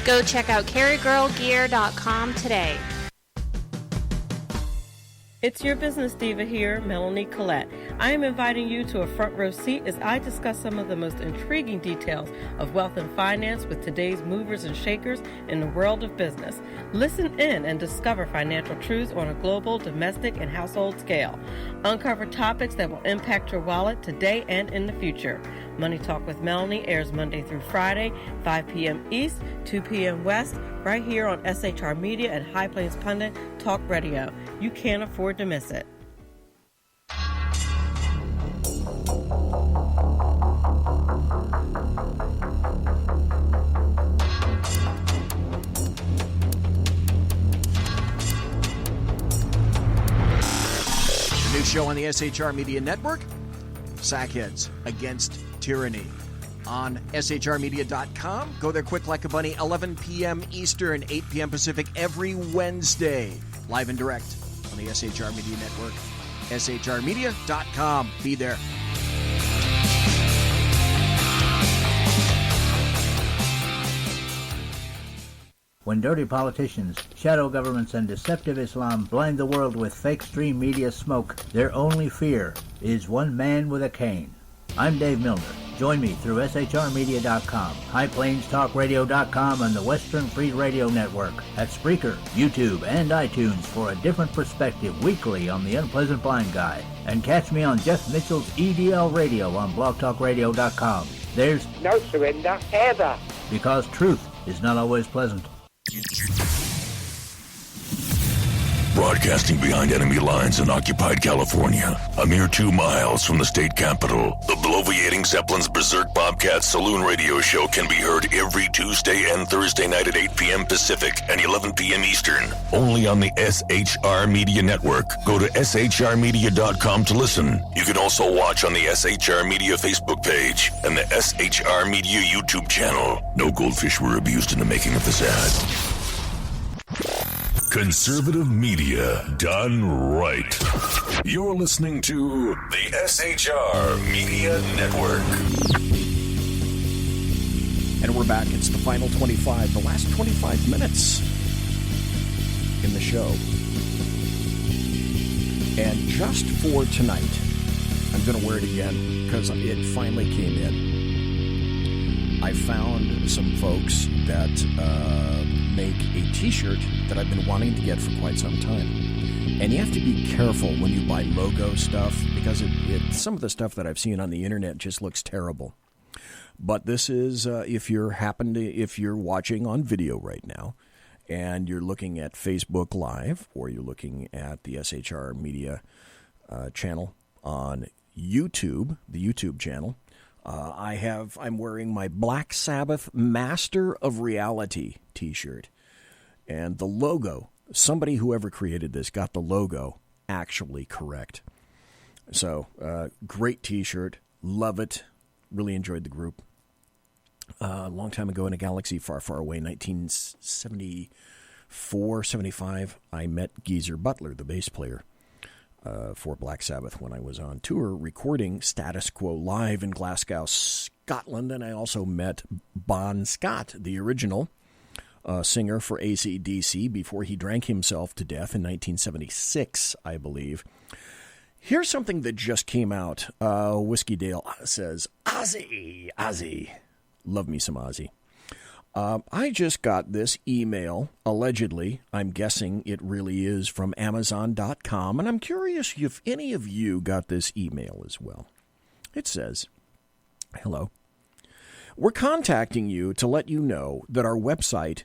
Go check out carrygirlgear.com today. It's your business diva here, Melanie Collette. I am inviting you to a front row seat as I discuss some of the most intriguing details of wealth and finance with today's movers and shakers in the world of business. Listen in and discover financial truths on a global, domestic, and household scale. Uncover topics that will impact your wallet today and in the future. Money Talk with Melanie airs Monday through Friday, 5 p.m. East, 2 p.m. West, right here on SHR Media and High Plains Pundit Talk Radio. You can't afford to miss it. The new show on the SHR Media Network, Sackheads Against Tyranny. On shrmedia.com. Go there quick like a bunny, 11 p.m. Eastern, 8 p.m. Pacific every Wednesday. Live and direct on the SHR Media Network. shrmedia.com. Be there. When dirty politicians, shadow governments, and deceptive Islam blind the world with fake stream media smoke, their only fear is one man with a cane. I'm Dave Milner. Join me through SHRmedia.com, HighPlainsTalkRadio.com, and the Western Free Radio Network at Spreaker, YouTube, and iTunes for a different perspective weekly on The Unpleasant Blind Guy. And catch me on Jeff Mitchell's EDL Radio on BlogTalkRadio.com. There's no surrender ever. Because truth is not always pleasant. Broadcasting behind enemy lines in occupied California, a mere 2 miles from the state capitol, the bloviating Zeppelin's Berserk Bobcat Saloon radio show can be heard every Tuesday and Thursday night at 8 p.m. Pacific and 11 p.m. Eastern. Only on the SHR Media Network. Go to shrmedia.com to listen. You can also watch on the SHR Media Facebook page and the SHR Media YouTube channel. No goldfish were abused in the making of this ad. Conservative media done right. You're listening to the SHR Media Network. And we're back. It's the final 25, the last 25 minutes in the show. And just for tonight, I'm going to wear it again because it finally came in. I found some folks that make a t-shirt that I've been wanting to get for quite some time. And you have to be careful when you buy logo stuff because some of the stuff that I've seen on the internet just looks terrible. But this is if you're watching on video right now and you're looking at Facebook Live or you're looking at the SHR Media channel on YouTube, the YouTube channel, I'm wearing my Black Sabbath Master of Reality t-shirt. And the logo, whoever created this got the logo actually correct. So, great t-shirt. Love it. Really enjoyed the group. A long time ago in a galaxy far, far away, 1974, 75, I met Geezer Butler, the bass player. For Black Sabbath when I was on tour recording Status Quo live in Glasgow, Scotland, and I also met Bon Scott, the original singer for AC/DC before he drank himself to death in 1976, I believe. Here's something that just came out. Whiskey Dale says, Ozzy. Love me some Ozzy. I just got this email, allegedly, I'm guessing it really is from Amazon.com, and I'm curious if any of you got this email as well. It says, hello. We're contacting you to let you know that our website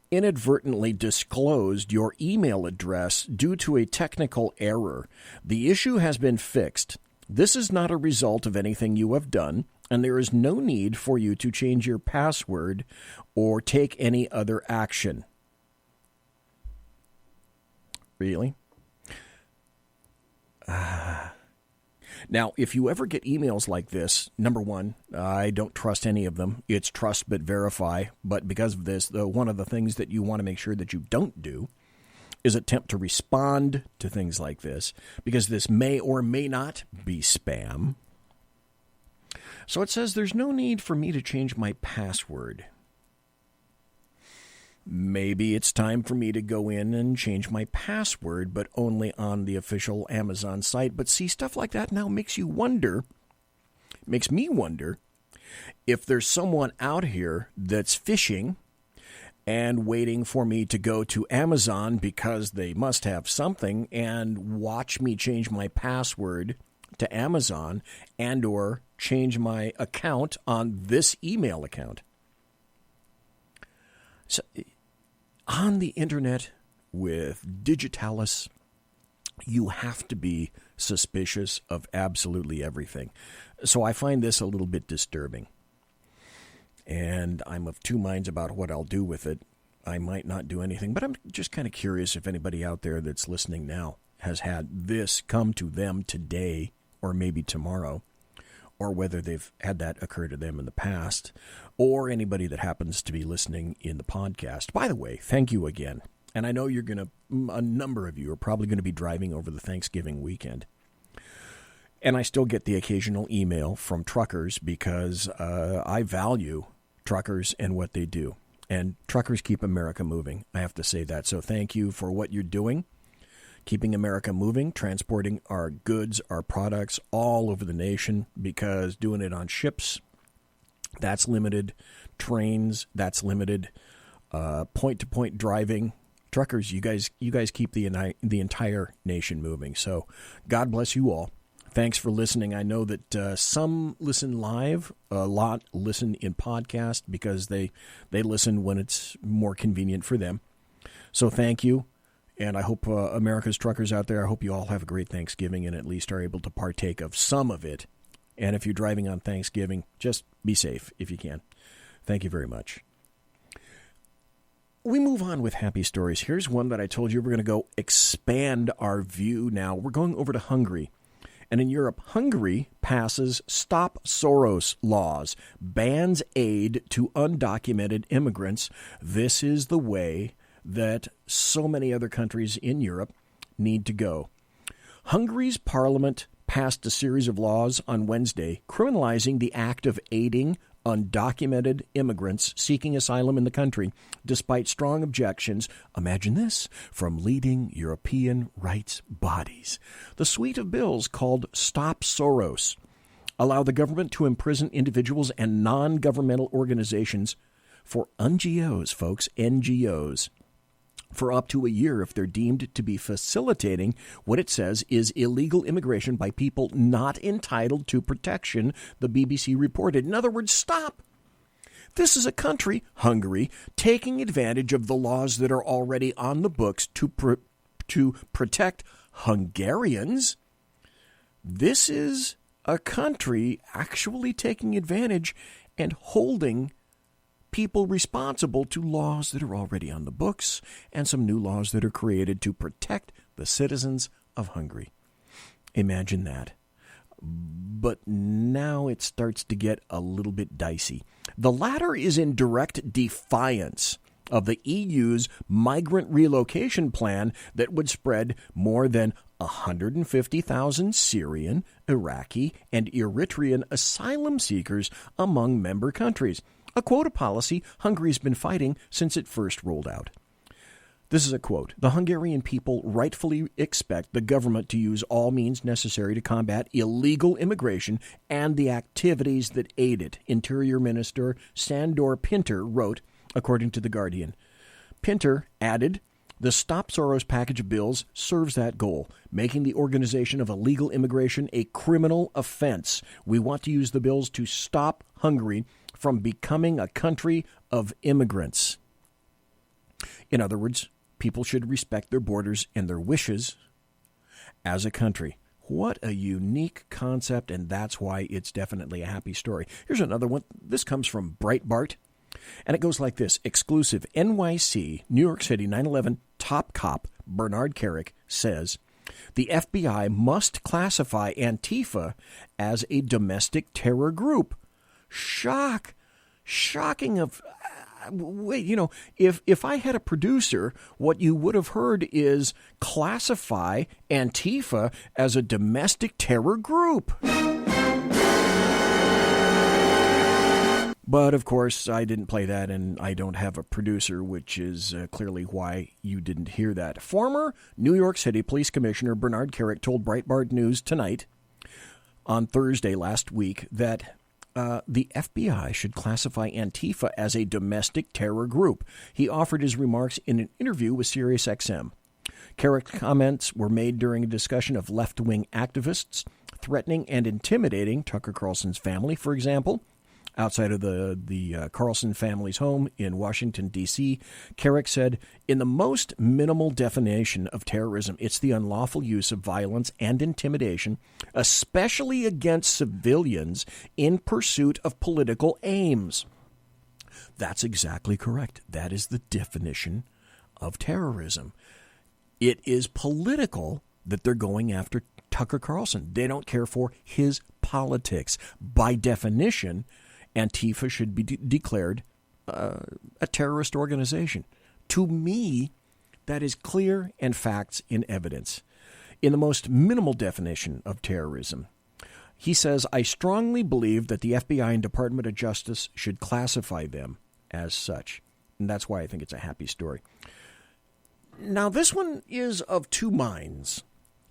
inadvertently disclosed your email address due to a technical error. The issue has been fixed. This is not a result of anything you have done, and there is no need for you to change your password or take any other action. Really? Now, if you ever get emails like this, number one, I don't trust any of them. It's trust but verify. But because of this, one of the things that you want to make sure that you don't do is attempt to respond to things like this, because this may or may not be spam. So it says there's no need for me to change my password. Maybe it's time for me to go in and change my password, but only on the official Amazon site. But see, stuff like that now makes me wonder if there's someone out here that's phishing and waiting for me to go to Amazon because they must have something and watch me change my password to Amazon and or change my account on this email account. So on the internet with Digitalis, you have to be suspicious of absolutely everything. So I find this a little bit disturbing. And I'm of two minds about what I'll do with it. I might not do anything, but I'm just kind of curious if anybody out there that's listening now has had this come to them today or maybe tomorrow, or whether they've had that occur to them in the past, or anybody that happens to be listening in the podcast. By the way, thank you again. And I know a number of you are probably going to be driving over the Thanksgiving weekend. And I still get the occasional email from truckers because I value truckers and what they do. And truckers keep America moving. I have to say that. So thank you for what you're doing, keeping America moving, transporting our goods, our products all over the nation, because doing it on ships That's limited. Trains, that's limited. Point-to-point driving. Truckers, you guys keep the entire nation moving. So God bless you all. Thanks for listening. I know that some listen live, a lot listen in podcast because they listen when it's more convenient for them. So thank you. And I hope America's truckers out there, I hope you all have a great Thanksgiving and at least are able to partake of some of it. And if you're driving on Thanksgiving, just be safe if you can. Thank you very much. We move on with happy stories. Here's one that I told you we're going to go expand our view now. We're going over to Hungary. And in Europe, Hungary passes Stop Soros laws, bans aid to undocumented immigrants. This is the way that so many other countries in Europe need to go. Hungary's parliament passed a series of laws on Wednesday criminalizing the act of aiding undocumented immigrants seeking asylum in the country, despite strong objections, imagine this, from leading European rights bodies. The suite of bills called Stop Soros allow the government to imprison individuals and non-governmental organizations for NGOs, folks, NGOs, for up to a year if they're deemed to be facilitating what it says is illegal immigration by people not entitled to protection, the BBC reported. In other words, stop. This is a country, Hungary, taking advantage of the laws that are already on the books to protect Hungarians. This is a country actually taking advantage and holding people responsible to laws that are already on the books and some new laws that are created to protect the citizens of Hungary. Imagine that. But now it starts to get a little bit dicey. The latter is in direct defiance of the EU's migrant relocation plan that would spread more than 150,000 Syrian, Iraqi, and Eritrean asylum seekers among member countries. A quota policy Hungary's been fighting since it first rolled out. This is a quote. The Hungarian people rightfully expect the government to use all means necessary to combat illegal immigration and the activities that aid it, Interior Minister Sandor Pinter wrote, according to The Guardian. Pinter added, the Stop Soros package of bills serves that goal, making the organization of illegal immigration a criminal offense. We want to use the bills to stop Hungary from becoming a country of immigrants. In other words, people should respect their borders and their wishes as a country. What a unique concept, and that's why it's definitely a happy story. Here's another one. This comes from Breitbart, and it goes like this. Exclusive NYC, New York City 9/11 top cop Bernard Kerik says, the FBI must classify Antifa as a domestic terror group. Shocking of... Wait, if I had a producer, what you would have heard is classify Antifa as a domestic terror group. But, of course, I didn't play that, and I don't have a producer, which is clearly why you didn't hear that. Former New York City Police Commissioner Bernard Kerik told Breitbart News Tonight on Thursday last week that the FBI should classify Antifa as a domestic terror group. He offered his remarks in an interview with SiriusXM. Kerik's comments were made during a discussion of left-wing activists threatening and intimidating Tucker Carlson's family, for example. Outside of the Carlson family's home in Washington, D.C., Kerik said, in the most minimal definition of terrorism, it's the unlawful use of violence and intimidation, especially against civilians in pursuit of political aims. That's exactly correct. That is the definition of terrorism. It is political that they're going after Tucker Carlson. They don't care for his politics. By definition, Antifa should be declared a terrorist organization. To me, that is clear and facts in evidence. In the most minimal definition of terrorism, he says, I strongly believe that the FBI and Department of Justice should classify them as such. And that's why I think it's a happy story. Now, this one is of two minds.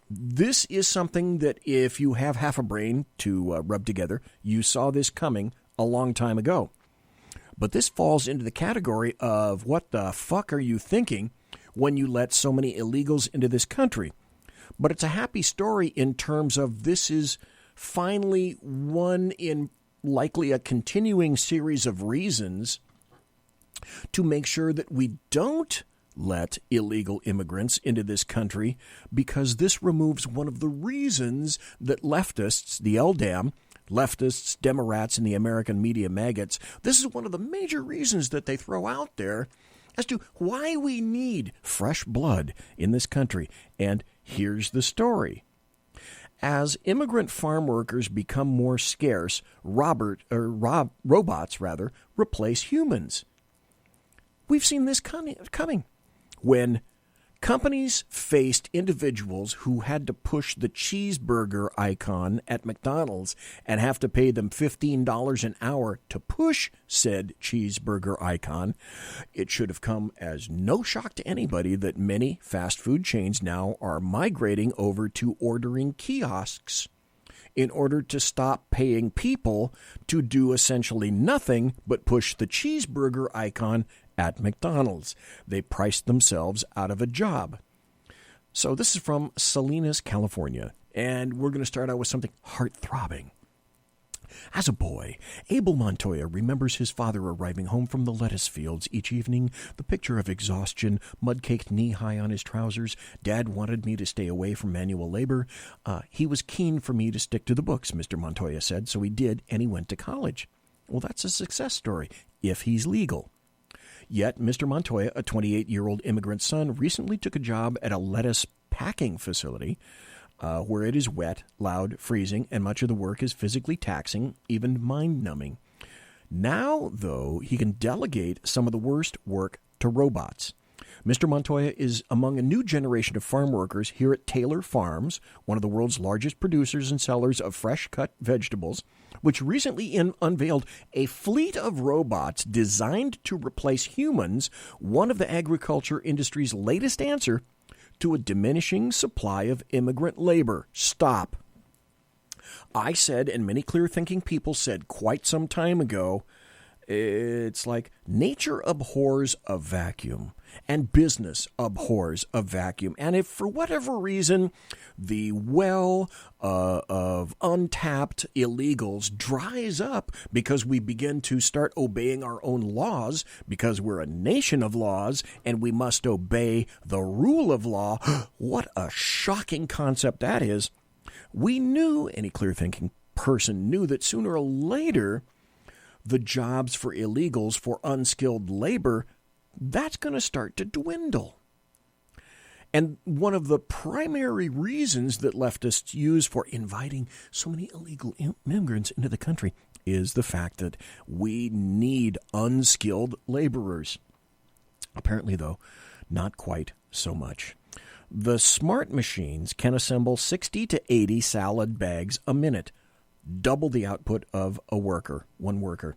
This is something that if you have half a brain to rub together, you saw this coming a long time ago. But this falls into the category of what the fuck are you thinking when you let so many illegals into this country? But it's a happy story in terms of this is finally one in likely a continuing series of reasons to make sure that we don't let illegal immigrants into this country, because this removes one of the reasons that leftists, the LDAM, leftists, Democrats, and the American media maggots, this is one of the major reasons that they throw out there as to why we need fresh blood in this country. And here's the story. As immigrant farm workers become more scarce, robots replace humans. We've seen this coming. When companies faced individuals who had to push the cheeseburger icon at McDonald's and have to pay them $15 an hour to push said cheeseburger icon, it should have come as no shock to anybody that many fast food chains now are migrating over to ordering kiosks in order to stop paying people to do essentially nothing but push the cheeseburger icon at McDonald's. They priced themselves out of a job. So this is from Salinas, California, and we're going to start out with something heart-throbbing. As a boy, Abel Montoya remembers his father arriving home from the lettuce fields each evening, the picture of exhaustion, mud-caked knee-high on his trousers. Dad wanted me to stay away from manual labor. He was keen for me to stick to the books, Mr. Montoya said, so he did, and he went to college. Well, that's a success story, if he's legal. Yet, Mr. Montoya, a 28-year-old immigrant son, recently took a job at a lettuce packing facility where it is wet, loud, freezing, and much of the work is physically taxing, even mind-numbing. Now, though, he can delegate some of the worst work to robots. Mr. Montoya is among a new generation of farm workers here at Taylor Farms, one of the world's largest producers and sellers of fresh-cut vegetables, which recently unveiled a fleet of robots designed to replace humans, one of the agriculture industry's latest answer to a diminishing supply of immigrant labor. Stop. I said, and many clear-thinking people said quite some time ago, it's like nature abhors a vacuum and business abhors a vacuum. And if for whatever reason the well of untapped illegals dries up because we begin to start obeying our own laws, because we're a nation of laws and we must obey the rule of law, what a shocking concept that is. We knew, any clear-thinking person knew, that sooner or later the jobs for illegals, for unskilled labor, that's going to start to dwindle. And one of the primary reasons that leftists use for inviting so many illegal immigrants into the country is the fact that we need unskilled laborers. Apparently, though, not quite so much. The smart machines can assemble 60 to 80 salad bags a minute, double the output of one worker.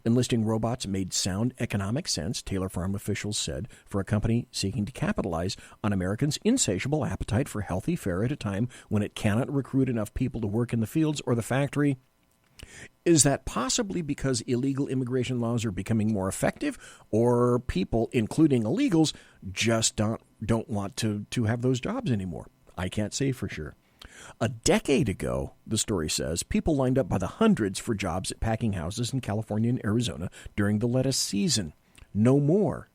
Enlisting robots made sound economic sense, Taylor Farm officials said, for a company seeking to capitalize on Americans' insatiable appetite for healthy fare at a time when it cannot recruit enough people to work in the fields or the factory. Is that possibly because illegal immigration laws are becoming more effective, or people, including illegals, just don't want to have those jobs anymore? I can't say for sure. A decade ago, the story says, people lined up by the hundreds for jobs at packing houses in California and Arizona during the lettuce season. No more.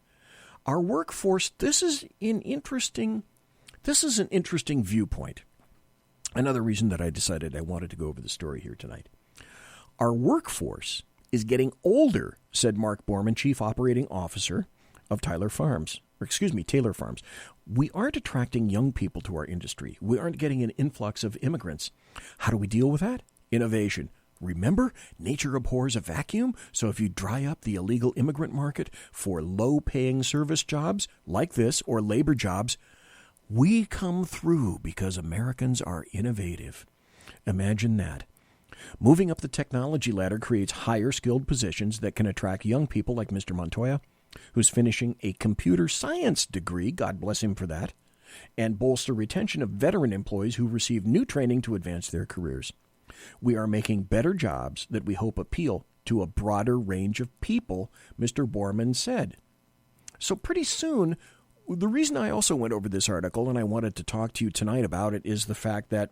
Our workforce, this is an interesting viewpoint. Another reason that I decided I wanted to go over the story here tonight. Our workforce is getting older, said Mark Borman, Chief Operating Officer of Taylor Farms. We aren't attracting young people to our industry. We aren't getting an influx of immigrants. How do we deal with that? Innovation. Remember, nature abhors a vacuum, so if you dry up the illegal immigrant market for low-paying service jobs like this or labor jobs, we come through because Americans are innovative. Imagine that. Moving up the technology ladder creates higher skilled positions that can attract young people like Mr. Montoya, who's finishing a computer science degree, God bless him for that, and bolster retention of veteran employees who receive new training to advance their careers. We are making better jobs that we hope appeal to a broader range of people, Mr. Borman said. So pretty soon, the reason I also went over this article and I wanted to talk to you tonight about it is the fact that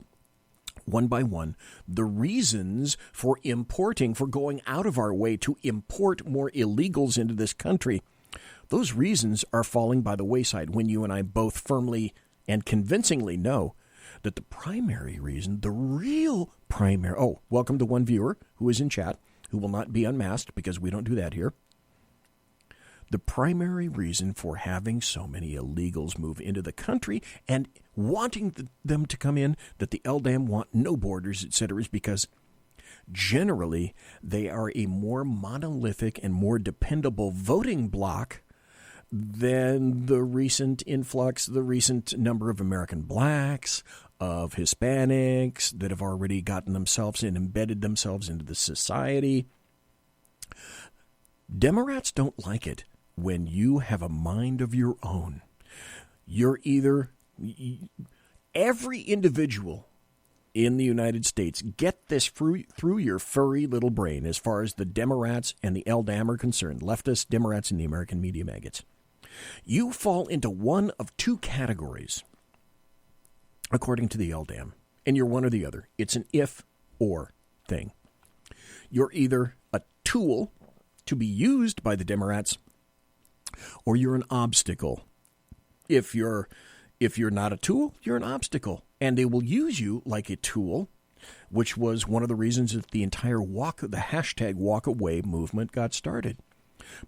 one by one, the reasons for importing, for going out of our way to import more illegals into this country, those reasons are falling by the wayside when you and I both firmly and convincingly know that the primary reason, the real primary... Oh, welcome to one viewer who is in chat, who will not be unmasked because we don't do that here. The primary reason for having so many illegals move into the country and wanting them to come in, that the LDAM want no borders, etc., is because generally they are a more monolithic and more dependable voting bloc than the recent influx, the recent number of American blacks, of Hispanics that have already gotten themselves and embedded themselves into the society. Democrats don't like it when you have a mind of your own. You're either... Every individual in the United States, get this through your furry little brain as far as the Democrats and the LDAM are concerned, leftist Democrats and the American media maggots. You fall into one of two categories, according to the LDAM, and you're one or the other. It's an if-or thing. You're either a tool to be used by the Democrats, or you're an obstacle. If you're not a tool, you're an obstacle. And they will use you like a tool, which was one of the reasons that the entire the hashtag walk away movement got started.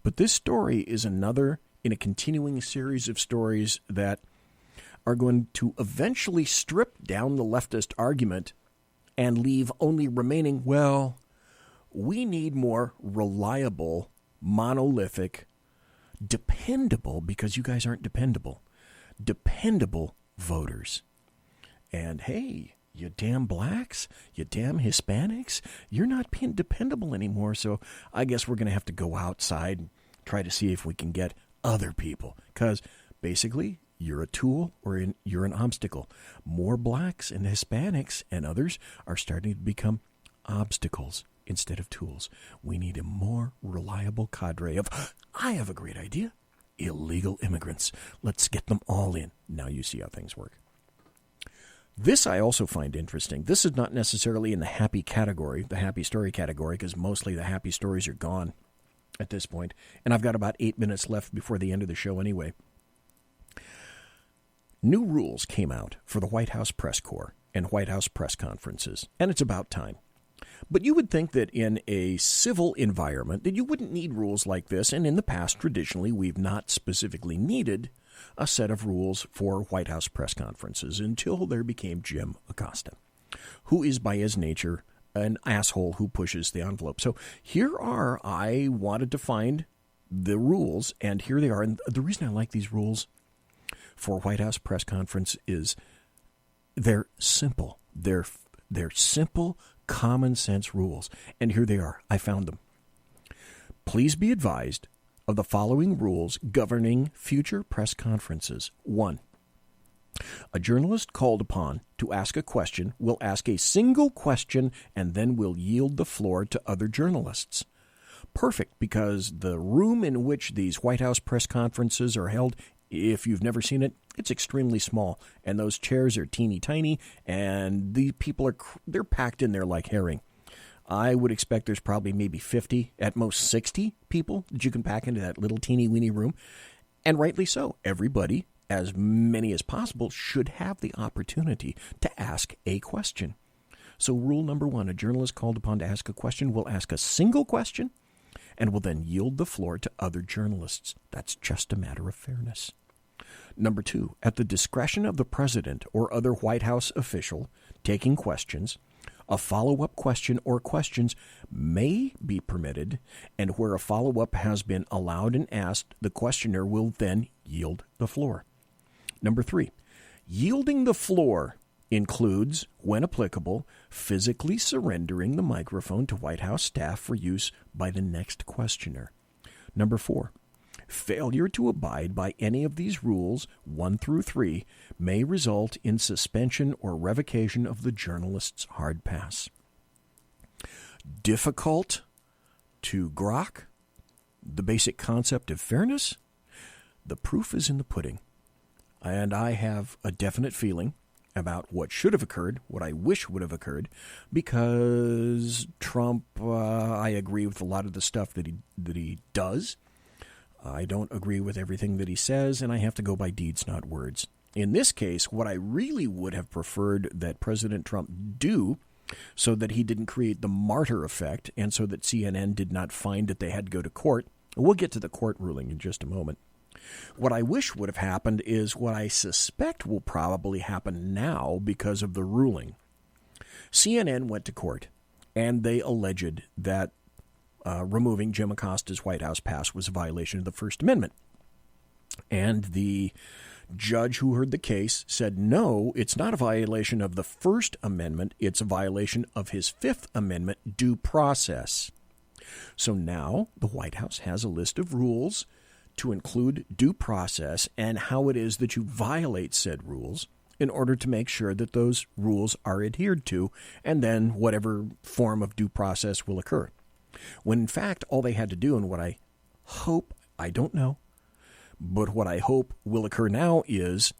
But this story is another in a continuing series of stories that are going to eventually strip down the leftist argument and leave only remaining, well, we need more reliable, monolithic, dependable, because you guys aren't dependable voters. And hey, you damn blacks, you damn Hispanics, you're not being dependable anymore, so I guess we're going to have to go outside and try to see if we can get other people. Because basically, you're a tool or you're an obstacle. More blacks and Hispanics and others are starting to become obstacles instead of tools. We need a more reliable cadre of, I have a great idea, illegal immigrants. Let's get them all in. Now you see how things work. This I also find interesting. This is not necessarily in the happy category, the happy story category, because mostly the happy stories are gone at this point. And I've got about 8 minutes left before the end of the show anyway. New rules came out for the White House press corps and White House press conferences, and it's about time. But you would think that in a civil environment that you wouldn't need rules like this, and in the past, traditionally, we've not specifically needed a set of rules for White House press conferences until there became Jim Acosta, who is by his nature an asshole who pushes the envelope. So I wanted to find the rules, and here they are. And the reason I like these rules for White House press conference is they're simple. They're simple, common sense rules. And here they are. I found them. Please be advised of the following rules governing future press conferences. 1. A journalist called upon to ask a question will ask a single question and then will yield the floor to other journalists. Perfect, because the room in which these White House press conferences are held, if you've never seen it, it's extremely small, and those chairs are teeny tiny, and the people they're packed in there like herring. I would expect there's probably maybe 50, at most 60 people that you can pack into that little teeny weeny room. And rightly so. Everybody, as many as possible, should have the opportunity to ask a question. So rule number 1, a journalist called upon to ask a question will ask a single question and will then yield the floor to other journalists. That's just a matter of fairness. Number 2, at the discretion of the president or other White House official taking questions, a follow-up question or questions may be permitted, and where a follow-up has been allowed and asked, the questioner will then yield the floor. Number 3, yielding the floor includes, when applicable, physically surrendering the microphone to White House staff for use by the next questioner. Number 4, failure to abide by any of these rules, 1 through 3, may result in suspension or revocation of the journalist's hard pass. Difficult to grok the basic concept of fairness, the proof is in the pudding. And I have a definite feeling about what should have occurred, what I wish would have occurred, because Trump, I agree with a lot of the stuff that he does. I don't agree with everything that he says, and I have to go by deeds, not words. In this case, what I really would have preferred that President Trump do, so that he didn't create the martyr effect, and so that CNN did not find that they had to go to court. We'll get to the court ruling in just a moment. What I wish would have happened is what I suspect will probably happen now because of the ruling. CNN went to court, and they alleged that removing Jim Acosta's White House pass was a violation of the First Amendment. And the judge who heard the case said, no, it's not a violation of the First Amendment. It's a violation of his Fifth Amendment due process. So now the White House has a list of rules to include due process and how it is that you violate said rules in order to make sure that those rules are adhered to, and then whatever form of due process will occur. When in fact, all they had to do, and what I hope, I don't know, but what I hope will occur now is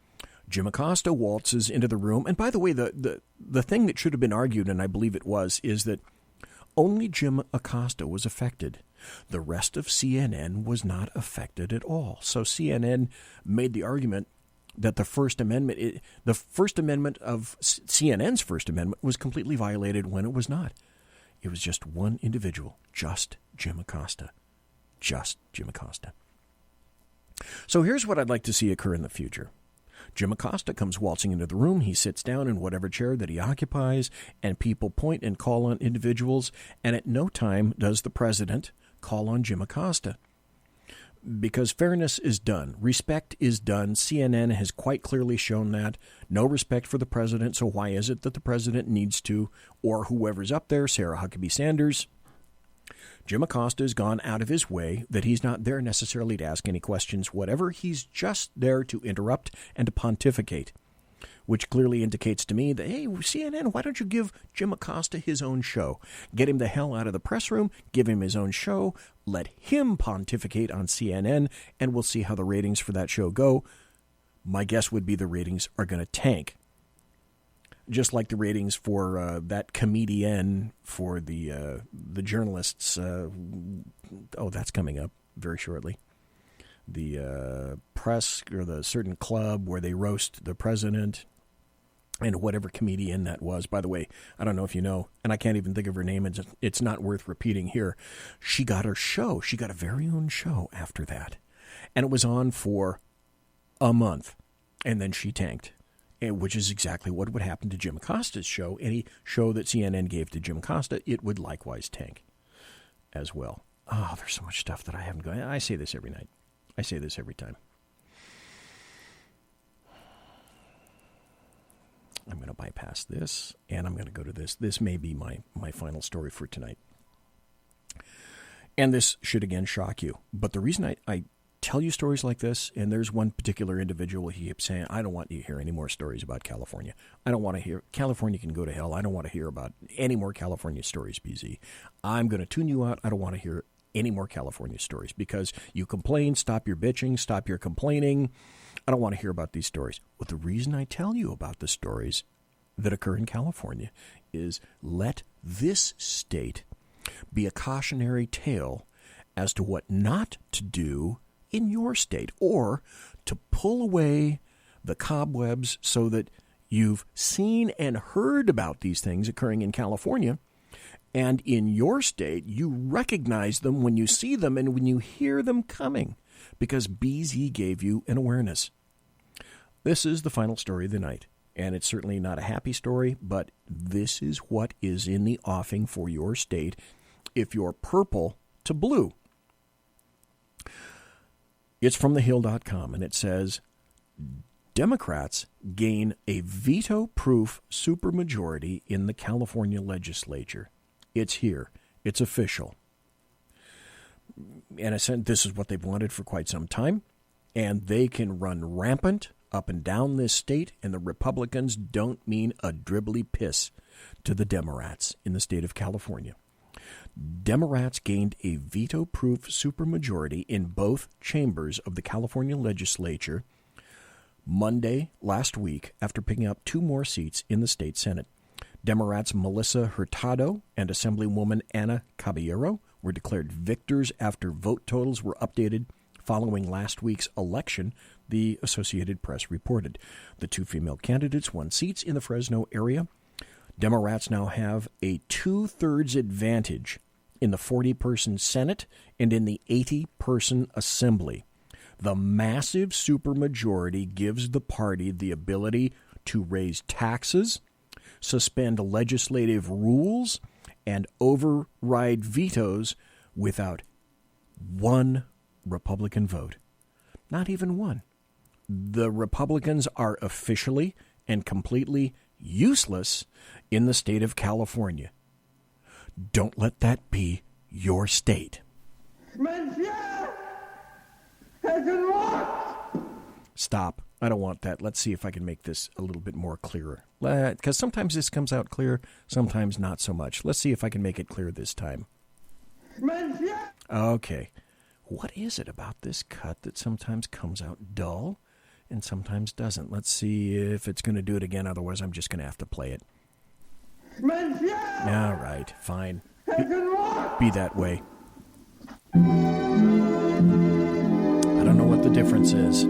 Jim Acosta waltzes into the room. And by the way, the thing that should have been argued, and I believe it was, is that only Jim Acosta was affected. The rest of CNN was not affected at all. So CNN made the argument that the First Amendment, the First Amendment of CNN's First Amendment was completely violated when it was not. It was just one individual, just Jim Acosta. Just Jim Acosta. So here's what I'd like to see occur in the future. Jim Acosta comes waltzing into the room. He sits down in whatever chair that he occupies, and people point and call on individuals, and at no time does the president call on Jim Acosta. Because fairness is done. Respect is done. CNN has quite clearly shown that. No respect for the president, so why is it that the president needs to, or whoever's up there, Sarah Huckabee Sanders, Jim Acosta has gone out of his way, that he's not there necessarily to ask any questions, whatever. He's just there to interrupt and to pontificate, which clearly indicates to me that, hey, CNN, why don't you give Jim Acosta his own show? Get him the hell out of the press room, give him his own show, let him pontificate on CNN, and we'll see how the ratings for that show go. My guess would be the ratings are going to tank. Just like the ratings for that comedian for the journalists. That's coming up very shortly. The press, or the certain club where they roast the president, and whatever comedian that was. By the way, I don't know if you know, and I can't even think of her name. It's not worth repeating here. She got her show. She got a very own show after that. And it was on for a month. And then she tanked. Which is exactly what would happen to Jim Acosta's show. Any show that CNN gave to Jim Acosta, it would likewise tank as well. Oh, there's so much stuff that I haven't gone. I say this every night. I say this every time. I'm going to bypass this, and I'm going to go to this. This may be my final story for tonight. And this should, again, shock you. But the reason I tell you stories like this, and there's one particular individual, he keeps saying, I don't want you to hear any more stories about California. I don't want to hear, California can go to hell. I don't want to hear about any more California stories, BZ. I'm going to tune you out. I don't want to hear any more California stories because you complain, stop your bitching, stop your complaining. I don't want to hear about these stories. Well, the reason I tell you about the stories that occur in California is let this state be a cautionary tale as to what not to do in your state, or to pull away the cobwebs so that you've seen and heard about these things occurring in California, and in your state, you recognize them when you see them and when you hear them coming, because BZ gave you an awareness. This is the final story of the night, and it's certainly not a happy story, but this is what is in the offing for your state if you're purple to blue. It's from thehill.com, and it says, Democrats gain a veto-proof supermajority in the California legislature. It's here. It's official. And I said this is what they've wanted for quite some time, and they can run rampant up and down this state, and the Republicans don't mean a dribbly piss to the Demorats in the state of California. Democrats gained a veto-proof supermajority in both chambers of the California legislature Monday last week after picking up 2 more seats in the state Senate. Democrats Melissa Hurtado and Assemblywoman Ana Caballero were declared victors after vote totals were updated following last week's election, the Associated Press reported. The 2 female candidates won seats in the Fresno area. Democrats now have a 2/3 advantage in the 40-person Senate and in the 80-person Assembly. The massive supermajority gives the party the ability to raise taxes, suspend legislative rules, and override vetoes without one Republican vote. Not even one. The Republicans are officially and completely useless in the state of California. Don't let that be your state. Stop. I don't want that. Let's see if I can make this a little bit more clearer. Because sometimes this comes out clear, sometimes not so much. Let's see if I can make it clear this time. Okay. What is it about this cut that sometimes comes out dull and sometimes doesn't? Let's see if it's going to do it again. Otherwise, I'm just going to have to play it. All right, fine. Be that way. I don't know what the difference is.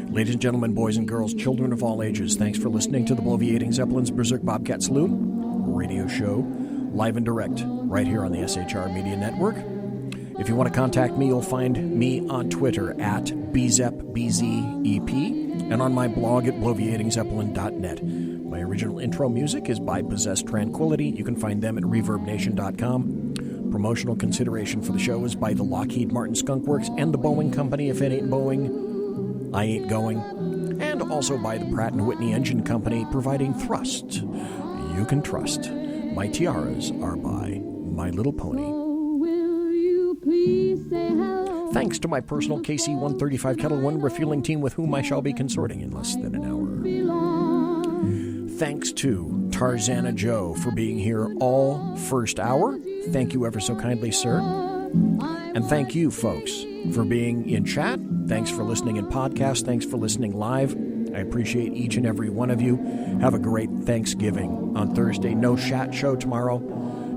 Ladies and gentlemen, boys and girls, children of all ages, thanks for listening to the Bloviating Zeppelin's Berserk Bobcat Saloon radio show, live and direct, right here on the SHR Media Network. If you want to contact me, you'll find me on Twitter at BZEP, and on my blog at bloviatingzeppelin.net. My original intro music is by Possessed Tranquility. You can find them at reverbnation.com. Promotional consideration for the show is by the Lockheed Martin Skunk Works and the Boeing Company. If it ain't Boeing, I ain't going. And also by the Pratt & Whitney Engine Company, providing thrust you can trust. My tiaras are by My Little Pony. Thanks to my personal KC-135 Kettle 1 refueling team with whom I shall be consorting in less than an hour. Thanks to Tarzana Joe for being here all first hour. Thank you ever so kindly, sir. And thank you, folks, for being in chat. Thanks for listening in podcast. Thanks for listening live. I appreciate each and every one of you. Have a great Thanksgiving on Thursday. No chat show tomorrow.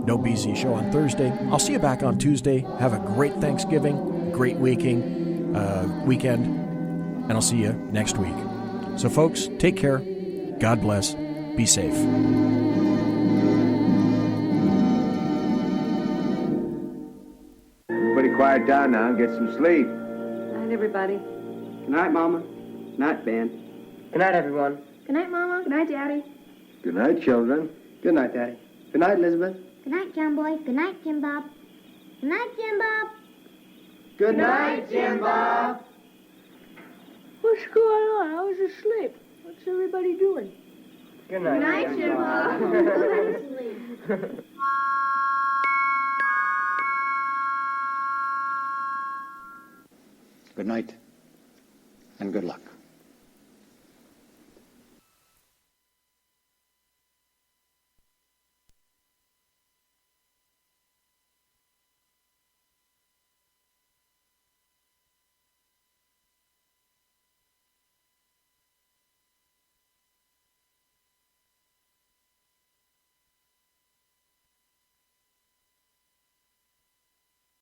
No BZ show on Thursday. I'll see you back on Tuesday. Have a great Thanksgiving, great weekend, and I'll see you next week. So, folks, take care. God bless. Be safe. Everybody quiet down now and get some sleep. Night, everybody. Good night, Mama. Good night, Ben. Good night, everyone. Good night, Mama. Good night, Daddy. Good night, children. Good night, Daddy. Good night, Elizabeth. Good night, John Boy. Good night, Jim Bob. Good night, Jim Bob. Good night, Jim Bob. What's going on? I was asleep. What's everybody doing? Good night. Good night, Jim Bob. Go to sleep. Good night, and good luck.